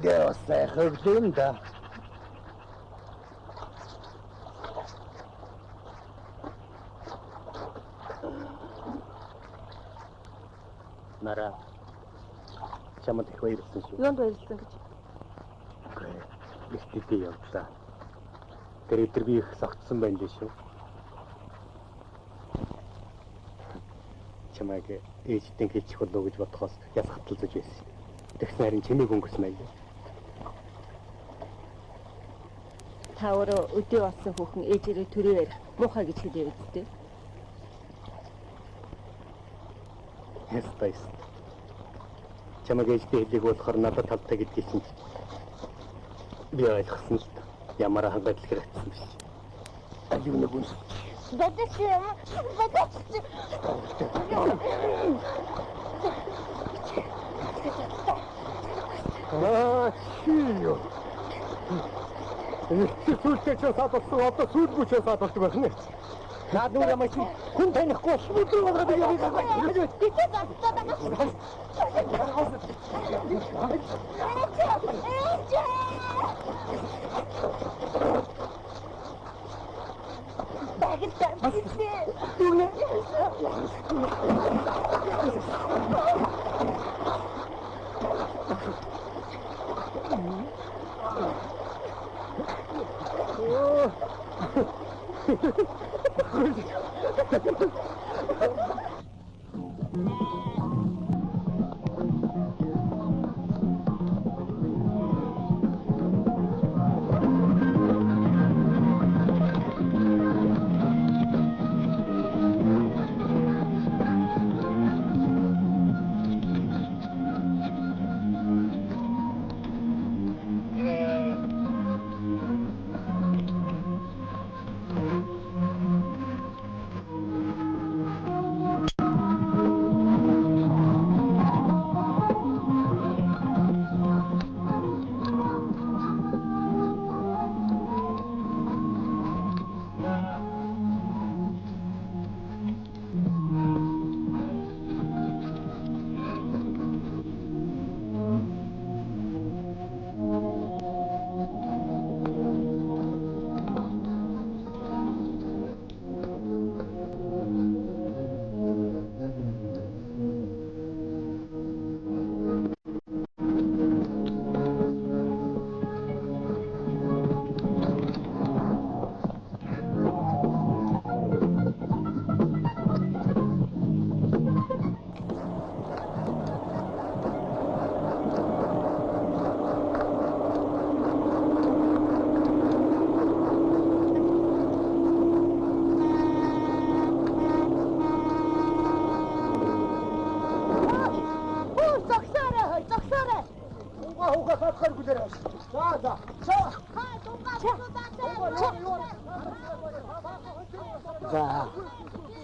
Дэвсэ хөвлөнда. Нара. Чамд их баярлсан шүү. Юунд баярлсан гэж? Ихтэй явдлаа. Тэр өдөр би их согтсон байна дээ шүү. Чамайг ээжтэй хэлчих болов гэж бодохоос ясгаталзаж байсан. Тэгсэн харин чимээг өнгөрсөн байв. Та өөрөө өдөө болсон хүүхэн ээжээрээ төрөө ярих муухай гэж хэлээ үсттэй. Ястайс. Чамайг ээжтэй хэлийг болохоор надад талтай гэдгийг чинь би ойлгосон л та. Ямар хангалттай хэрэгцсэн биш. Аюу нэг үнс. Чиё. Сүлтэй ч саадсан одоо сүлгүй ч сааддаг байна. Наад нүрэ маш хүн танихгүй шүлтэй болоод яваад байна.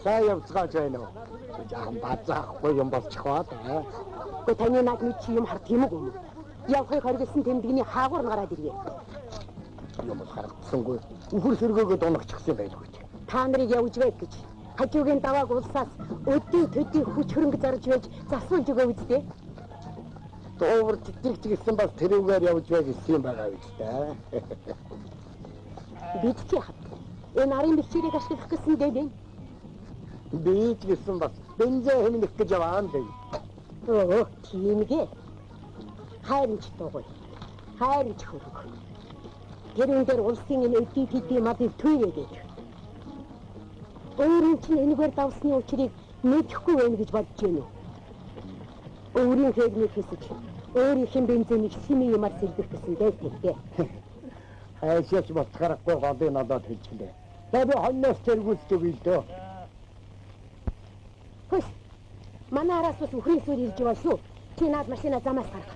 За явцгааж байна уу? Жаахан базаахгүй юм болчихваа да. Гэхдээ таны над чи юм хард юм уу? Явахыг хоригдсан тэмдэгний хаагуур гараад ирвэ. Юм харагдсангүй. Үхэр сэргээгөө дунагчихсан байлгүй. Та нарыг явж байг гэж хажуугийн давааг улсаас өдөө төдий хүч хөрөнгө зарж байж засуулж өгөө үстэй. Доовор тэтгч гэсэн бас тэрүүгээр явж байг гэсэн юм байгаа биз дээ. Бид чи хат. Энэ арын бичгийг ашиглах гэсэн дээ. Би ч гэсэн бас бензин хэмнэх гэж яваан дээ. Оо, тиймгээ. Хайрч дуугүй. Хайрч хөрөг. Тэрүүн дээр улсын энэ өдий төдий мадыг төвөө гэж. Өөрийн чинь энэгээр давсны учрыг мэдэхгүй байна гэж бодож байна уу? Өөрийн хэрэгнийг хэсэж, өөрийнх нь бензинийг сими юмар сэлбэх гэсэн дээ. Хайшаач болцохарахгүй голыг надад хэлчихлээ. За би хонноос тэргүүлдэг юм дөө. Хөс. Манай араас бас үхрийн сүр ирж байгаа шүү. Чи наад машина замаас гарга.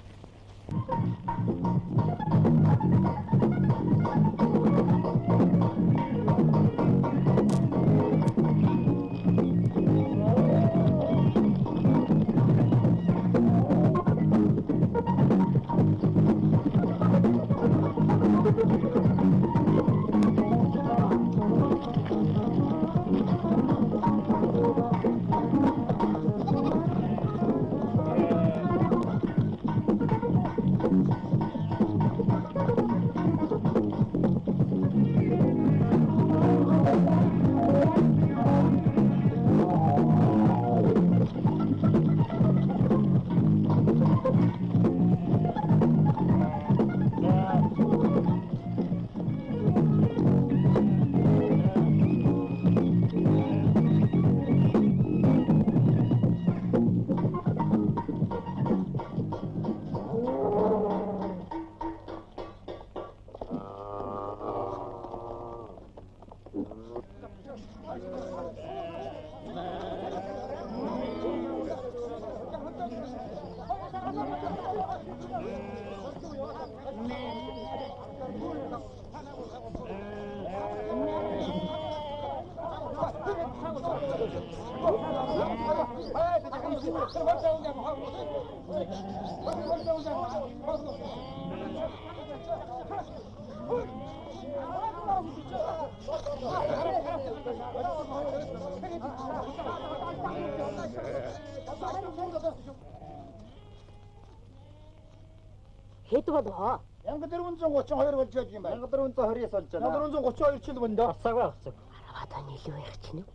Хэд болоо? 1432 болж байдаг юм байна. 1429 болж байна. 1432 ч л бөндөө. Асааг авцаг. Араваа нэлээд байх чинь үү?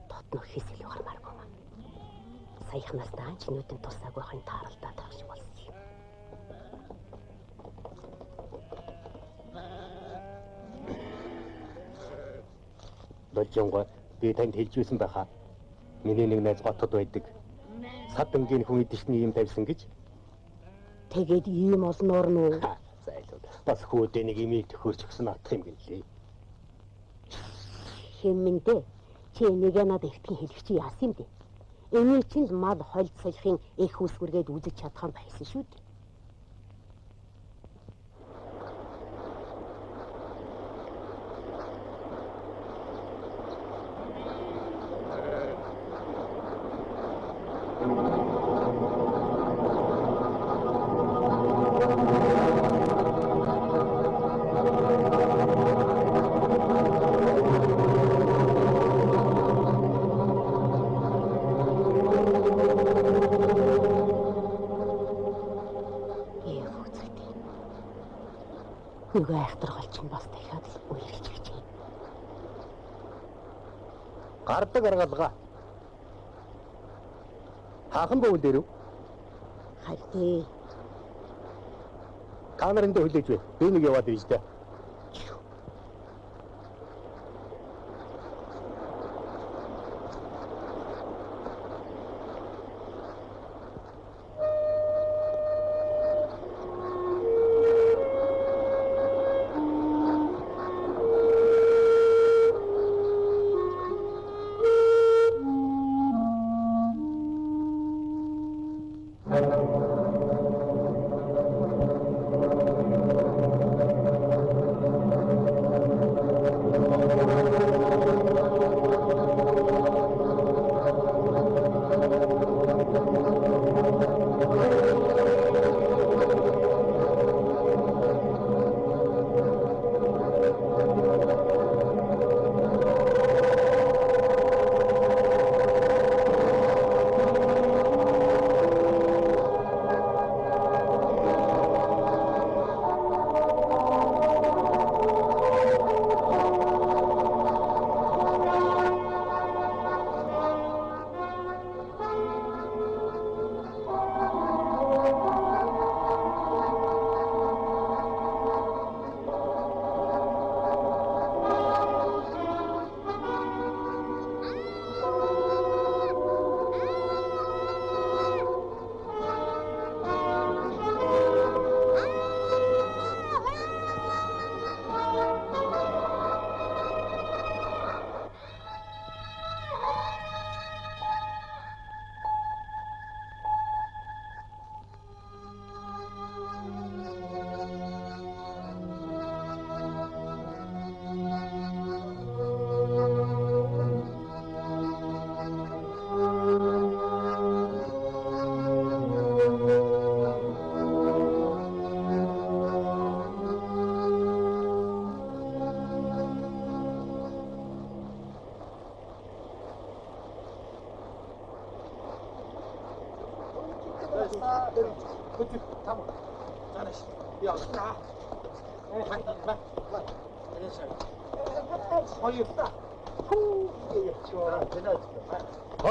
Тотно хийс илүү гармааргүй маа. Саяхнаас даанчнуудын тусааг байхын тааралдаа тарах шиг болсон юм. Должонгой би танд хэлжсэн байхаа. Миний нэг найз готод байдаг. Садангийн хүн идэвхний юм тавьсан гэж. Тэгээд ийм олноор нүү. Зайлууд. Бас хөөдөө нэг имийг төхөөрч өгсөн атах юм гэлээ. Хэммэндээ чи нэгэ надад ихтгэн хэлэх чи яасан юм бэ? Эний чинь л мал хольд саяхын их үсгүргээд үзэж чадах юм байсан шүү дээ. Нөгөө айхтар гол чинь бас дахиад л үерч гэж юм. Гардаг аргалгаа. Хаахан бөөл дээрв. Хайртай. Та нарын дэ хүлээж бай. Би нэг яваад ирж дээ.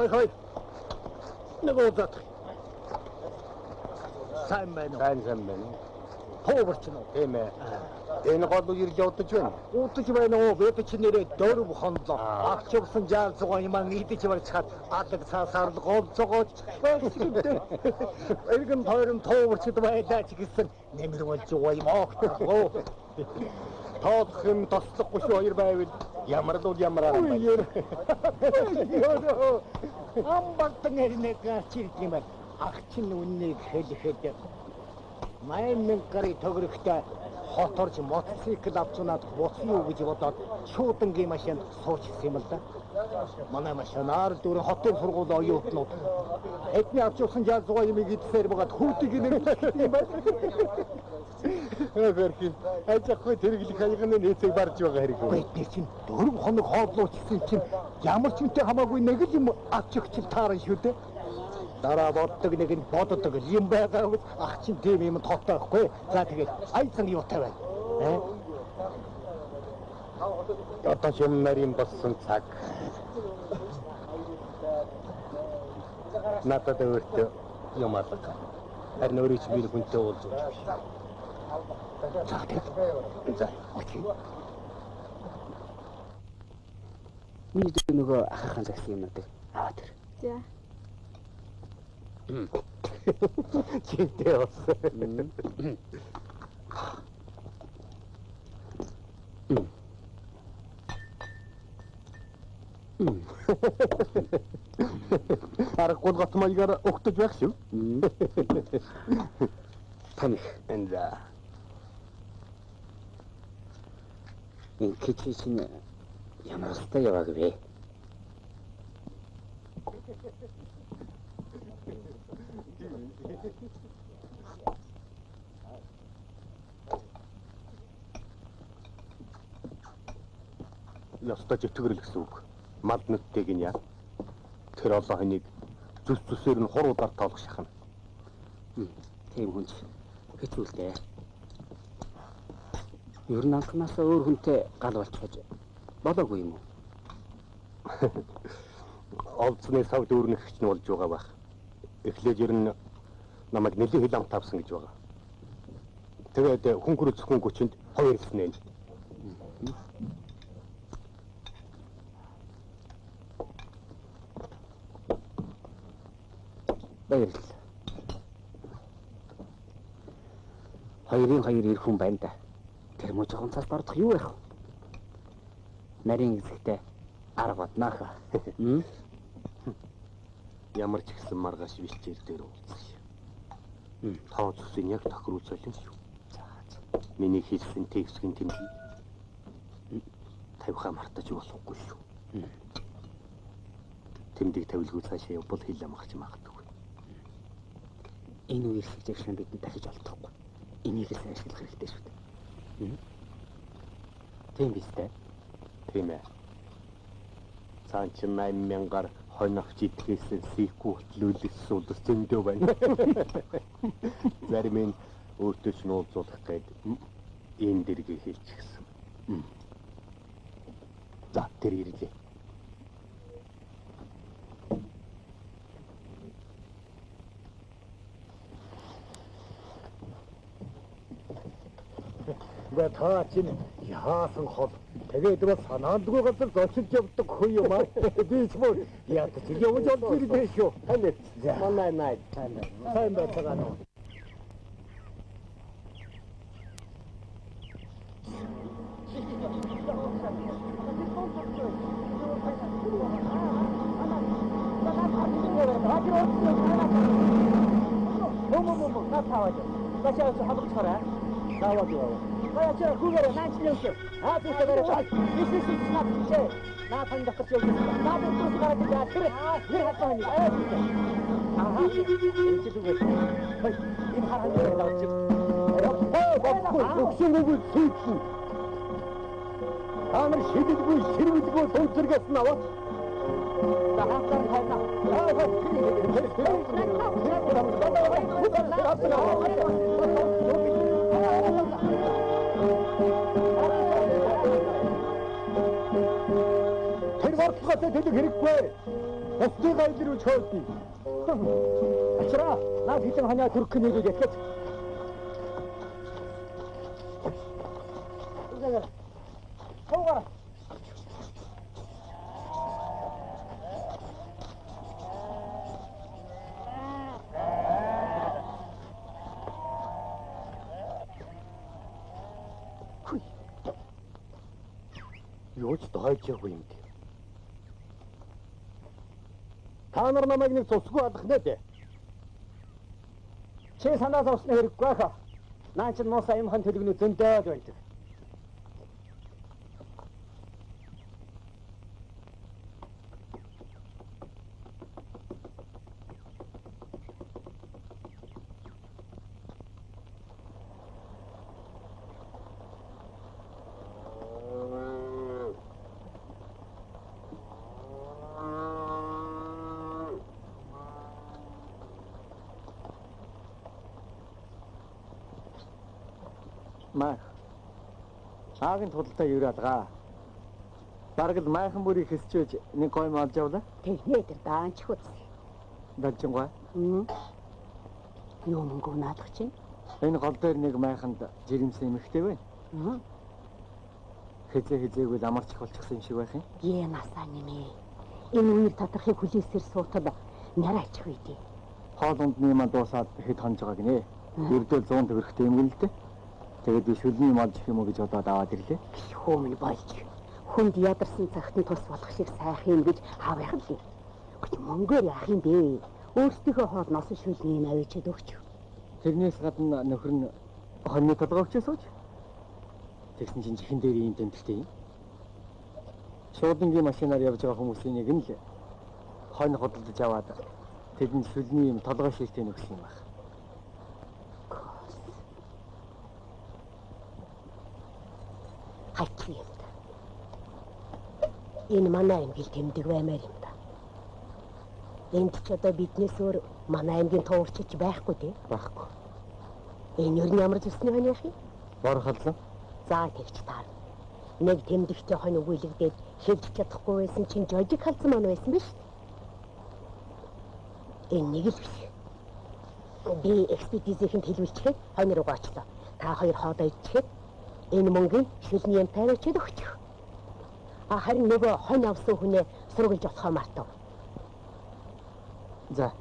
Хой. Нөгөө зат. Сайн байна. Сайн байна. Ховорч нь тийм ээ. Энэ гол ирж явдаж байна. Удаж байна уу? Бид чи нэрээ дөрөв хонлоо. Агч өгсөн жаал зугаа юм идэж барьцаад алаг цаасаар л гол зогооч. Эргэн тойрон товорчд байлаа ч гэсэн нэмэр болж байгаа юм аа. Тоодох юм тослохгүй шүү хоёр байвал ямар л ямар аа. Амбартан нэг чирт юм байна. Агч нь үннийг хэлэхэд 8000 гарыг төгрөгтэй хоторж мотоцикл авч унаад буцсан уу гэж бодоод шуудангийн машинд суучихсан юм л да. Манай машинаар дөрөв хотын сургууль оюутнууд эдний авч явсан 600 юмыг идсээр байгаа хүүтийг нэрвэлсэн юм байна. Хөрхи ажихгүй тэрглэх хаягны нээцийг барж байгаа хэрэг үү? Бид чинь 4 хоног хооллуучсан чинь ямар ч үнтэй хамаагүй нэг л юм авч өгч таарна шүү дээ. Дараа боддог нэг нь боддог юм байгаа гэж ах чинь тийм юм тоотой байхгүй. За тэгээд айцсан юутай байна. Одоо ч юм нарийн болсон цаг. Надад өөртөө юм алга. Харин өөрөө ч би хүнтэй уулзах биш. За тэгээд. За. Окей. Миний нөгөө ахахан загсан юмнуудыг аваад ир. За. Чинтэй бас. Аргагүй гот маягаар өгтөж байх шүү. Таних. Энза. Энэ кичийн ямар өстэй яваг вэ? Ястаж төгрөл гэсэн үг. Мал нүдтэйг нь яа. Тэр олон хоног зүс зүсээр нь хуруудаар тоолох шахна. Тийм хүнч хэцүүлтэй. Ер нь анхнаасаа өөр хүнтэй гал болчихож болоогүй юм уу? Олцны савд өөрнөхч нь болж байгаа байх. Эхлээд ер нь намайг нэлийн хил амт авсан гэж байгаа. Тэгээд хүн хөрөц хүн гүчинд хоёр хэлсэн ээ. Баярлалаа. Хоёрын хоёр ирэх хүн байна да. Тэр муу жоохон цаас бардах юу байх вэ? Нарийн эзэгтэй арга бодноо. Ямар ч ихсэн маргааш вичээр дээр уулзъя. Тоо зүсийн яг тохируулсан шүү. За. Миний хэлсэн текстийн тэмдэг тавихаа мартаж болохгүй шүү. Тэмдэг тавилгүй цаашаа явбал хэл амгахч магадгүй. Энэ үеийг жигшин бидний дахиж олдохгүй. Энийг л ашиглах хэрэгтэй шүү дээ. Тийм биз дээ. Тийм ээ. Цаан чи 8000-аар хоногч идэхээс сийхгүй хөтлүүлсэн улс зөндөө байна. Зарим нь өөртөө ч нуулзуулах гээд энэ дэргийг хэлчихсэн. За тэр ирлээ. Та чинь яасан хол тэгээд бас санаандгүй газар зочилж явдаг хүн юм аа. Би ч мөн яг тийм явж олж ирдээ шүү. Тань. Манай найд тань. Сайн байцгаа нөө. 뭐뭐 나타와줘. 다시 와서 한번 쳐라. 나와줘. 저 구겨라 난치려서 아 두서가래 이스스 스나피체 나 산다 같이 여기 나도 또 가라 자 그래 그래 할거 아니야 아하 이제 두고 이 사람 왜 나오지 목숨을 쓰고 아무리 시비고 시비고 돈들겠어 나와 나 한잔 할나 같아 되게 그랬고 어떻게 이리로 쳐왔지 아치라 나 비정하냐 그렇게 내리겠겠지 이제 서가라 요지 더 할지 하고 있는데 та нар намайг нэг цусгүй алах нэ дээ. Чи санаас авсны хэрэггүй хаа. Наа чи нуус аймхан төлөвнө зөндөөд байдаг. Мах. Аагийн тултай юраалгаа. Бараг л майхан бүрийг хэсчөөж нэг гой малж явлаа. Тэгнээ тэр даанч хүс. Дажингой. Юу мөнгө наадах чинь? Энэ гол дээр нэг майханд жирэмсэн эмэгтэй байна. Хэзээгүй амарч болчихсон юм шиг байх юм. Насаа нэмээ. Энэ үеэр татрахыг хүлээсээр суутал нарайчих үйдээ. Хоолунд нэмаа дуусаад хэд хонж байгаа гинэ. Ердөө 100 төгрөгтэй юм гэлтэй. Тэгээд би шүлний малж юм уу гэж бодоод аваад ирлээ. Хөөмн болж. Хүнд ядарсан цагт нь тус болох шиг сайхан юм гэж хаавах л юм. Гэвч мөнгөөр яах юм бэ? Өөрсдийнхөө хоол носон шүлний авчид өгч. Тэрнээс гадна нөхөр нь хоньны толгой өгчөөсөөч. Тэгсэн чинь чихэн дээр юм тэмдэлтэй юм. Шуудангийн машинаар явж байгаа хүмүүсийн нэг нь л хонь хөдөлж аваад тэдэнд шүлний юм толгой шилтээ нөгсөн юм байна. Хайчих юм да. Энэ манай аймгийг тэмдэг баймаар юм да. Энд ч одоо биднээс өөр манай аймгийн туурчиж байхгүй тий? Байхгүй. Энэ юу ямар зүсний байна яах юм? Бор хадлаа. За тэгч таар. Нэг тэмдэгтэй хонь өгүүлэгдээд хэлж чадахгүй байсан чинь жожиг халдсан маань байсан биз? Энэ нэг л биш. Би экспедицийн хэлүүлчихээ хонь руу гоочлоо. Та хоёр хоодоо ичгээд энэ мөнгөний шүлний юм тавиачаад өгчих. Харин нөгөө хонь авсан хүнээ сургуулж болохоо мартав. За.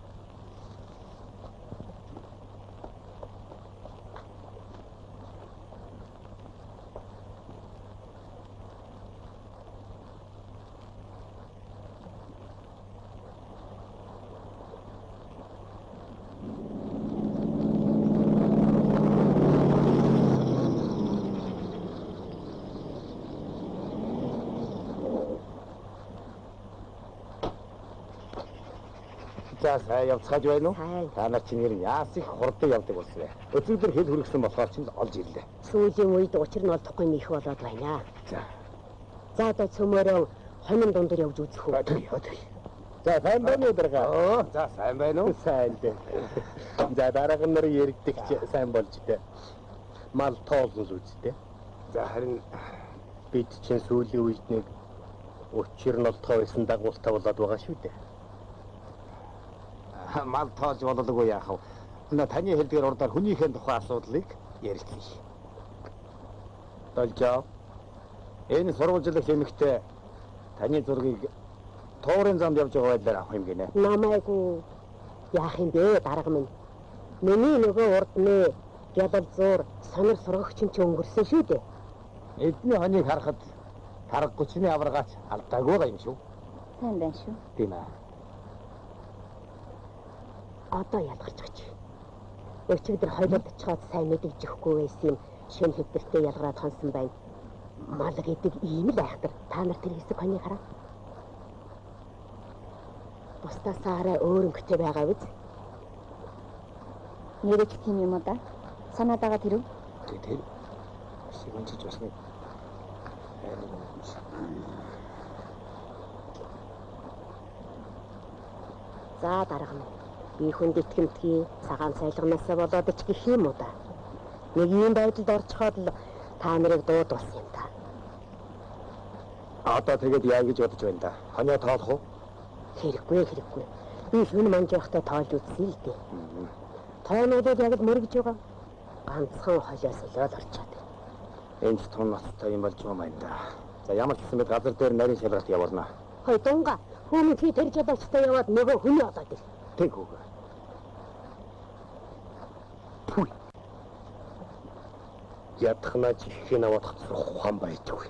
За сайн явцгааж байна уу? Та нар чинь нэр яас их хурдан явдаг болсон бэ? Өчигдөр хэл хөргсөн болохоор чинь олж ирлээ. Сүүлийн үед учир нь олдохгүй юм их болоод байна. За. За одоо цөмөрөө хонин дундор явж үзэх үү? За сайн байна уу дэрга? За сайн байна уу? Сайн дээ. За дараагийн нар яригдэх сайн болж дээ. Мал тоолно л үстэй. За харин бид чинь сүүлийн үед нэг учир нь олдгоо байсан дагуултай болоод байгаа шүү дээ. мал тоолж бололгүй яах вэ? Таны хэлдгээр урдаар хүнийхээ тухай асуудлыг ярилцъя. Толжоо. Энэ сурвалжлах эмэгтэй таны зургийг туурын замд явж байгаа байдлаар авах юм гинэ. Намайгүй яах юм бэ дарга минь. Миний нөгөө урдны гялал зур сонир сургагч юм чи өнгөрсөн шүү дээ. Эдний хоныг харахад тарга 30-ны аваргаач алдаагүй байгаа юм шүү. Сайн байна шүү. Тийм ээ. Одоо ялгарч гэж. Өчигдөр хойлолцоход сайн мэдэж өгөхгүй байсан юм. Шинэ хэвдэртэй ялгараад хонсон байна. Мал гэдэг ийм л айхтар. Та нар тэр хэсэг хоныг хараа. Бусдаас арай өөр өнгөтэй байгаа биз? Нэрэж тийм юм да. Санаад байгаа тэр үү? Тэр сигончиж бас нэг За дарга минь. Би хүнд итгэмтгий цагаан цайлганаасаа болоод ч гэх юм уу да. Нэг юм байдалд орчиход л та нарыг дуудуулсан юм да. одоо тэгээд яа гэж бодож байна да. Хоньоо тоолох уу? Хэрэггүй. Би шүн манжахтай тоолж үзсэн л дээ. Тоонуудад яг л мөргөж байгаа. Ганцхан холоос л орчоод. Энд тун ноцтой юм болж байгаа юм да. За ямар ч гэсэн бид газар дээр нарийн шалгалт явуулна. Хой дунга хүмүүс чи тэр жолоочтой яваад нөгөө хүний олоод ир. Тэг үгүй. Ядахнаа чихийг аваад хацрах ухаан байдгүй.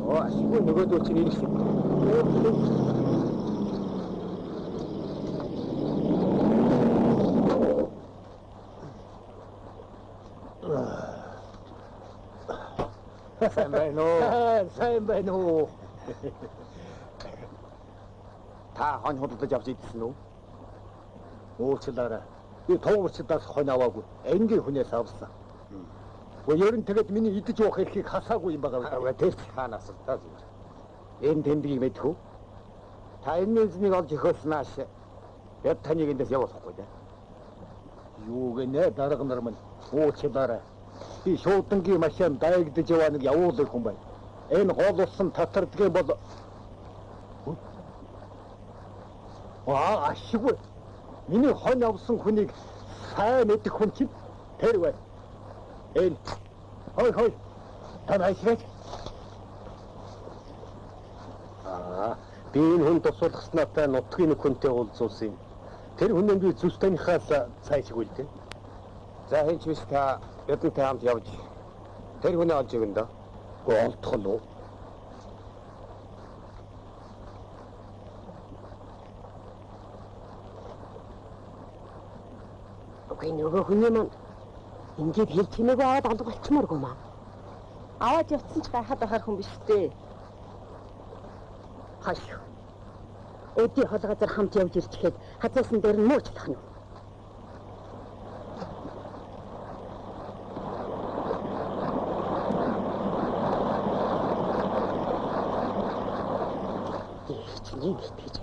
Ашгүй нөгөөдөө чинь ирэх юм. Сайн байна уу? Сайн байна уу? Та хон худалдаж авч идсэн үү? Уучлаарай. Би туугчдаас хон аваагүй. Энгийн хүнээс авсан. Ер нь тэгээд миний идэж уух эрхийг хасаагүй юм байгаа. Тэр хаанаас та зүгээр. Энэ тэмдгийг мэдхүү? Та энэ эзнийг олж ихөөснөөш яд таныг эндээс явуулахгүй дээ. Юу гэнэ дарга нар минь уучлаарай. Би шуудангийн машин дайгдж яваа нэг явуулах хүн байна. Энэ гол усан татардгийн бол ашиггүй. Миний хон авсан хүнийг сайн мэдэх хүн чинь тэр байна. Энэ хой танайшгаач. Би энэ хүн тусалгаснаатай нутгийн нэг хүнтэй уулзуулсан юм. Тэр хүнээ би зүстэнийхээс цаашгүй л дээ. За хинч биш та ядантай хамт явж тэр хүнээ олж өгнө дөө. Олдох нь уу? Окей, нөгөө хүний маань ингээд хэл чимээгүй аваад алга болчмооргүй маа. Аваад явцсан ч гайхаад байхаар хүн биш үү? Хаш. Өдий холгозор хамт явж ирчихэд хацаасан дээр нь муучлах нь. Нэг итгэж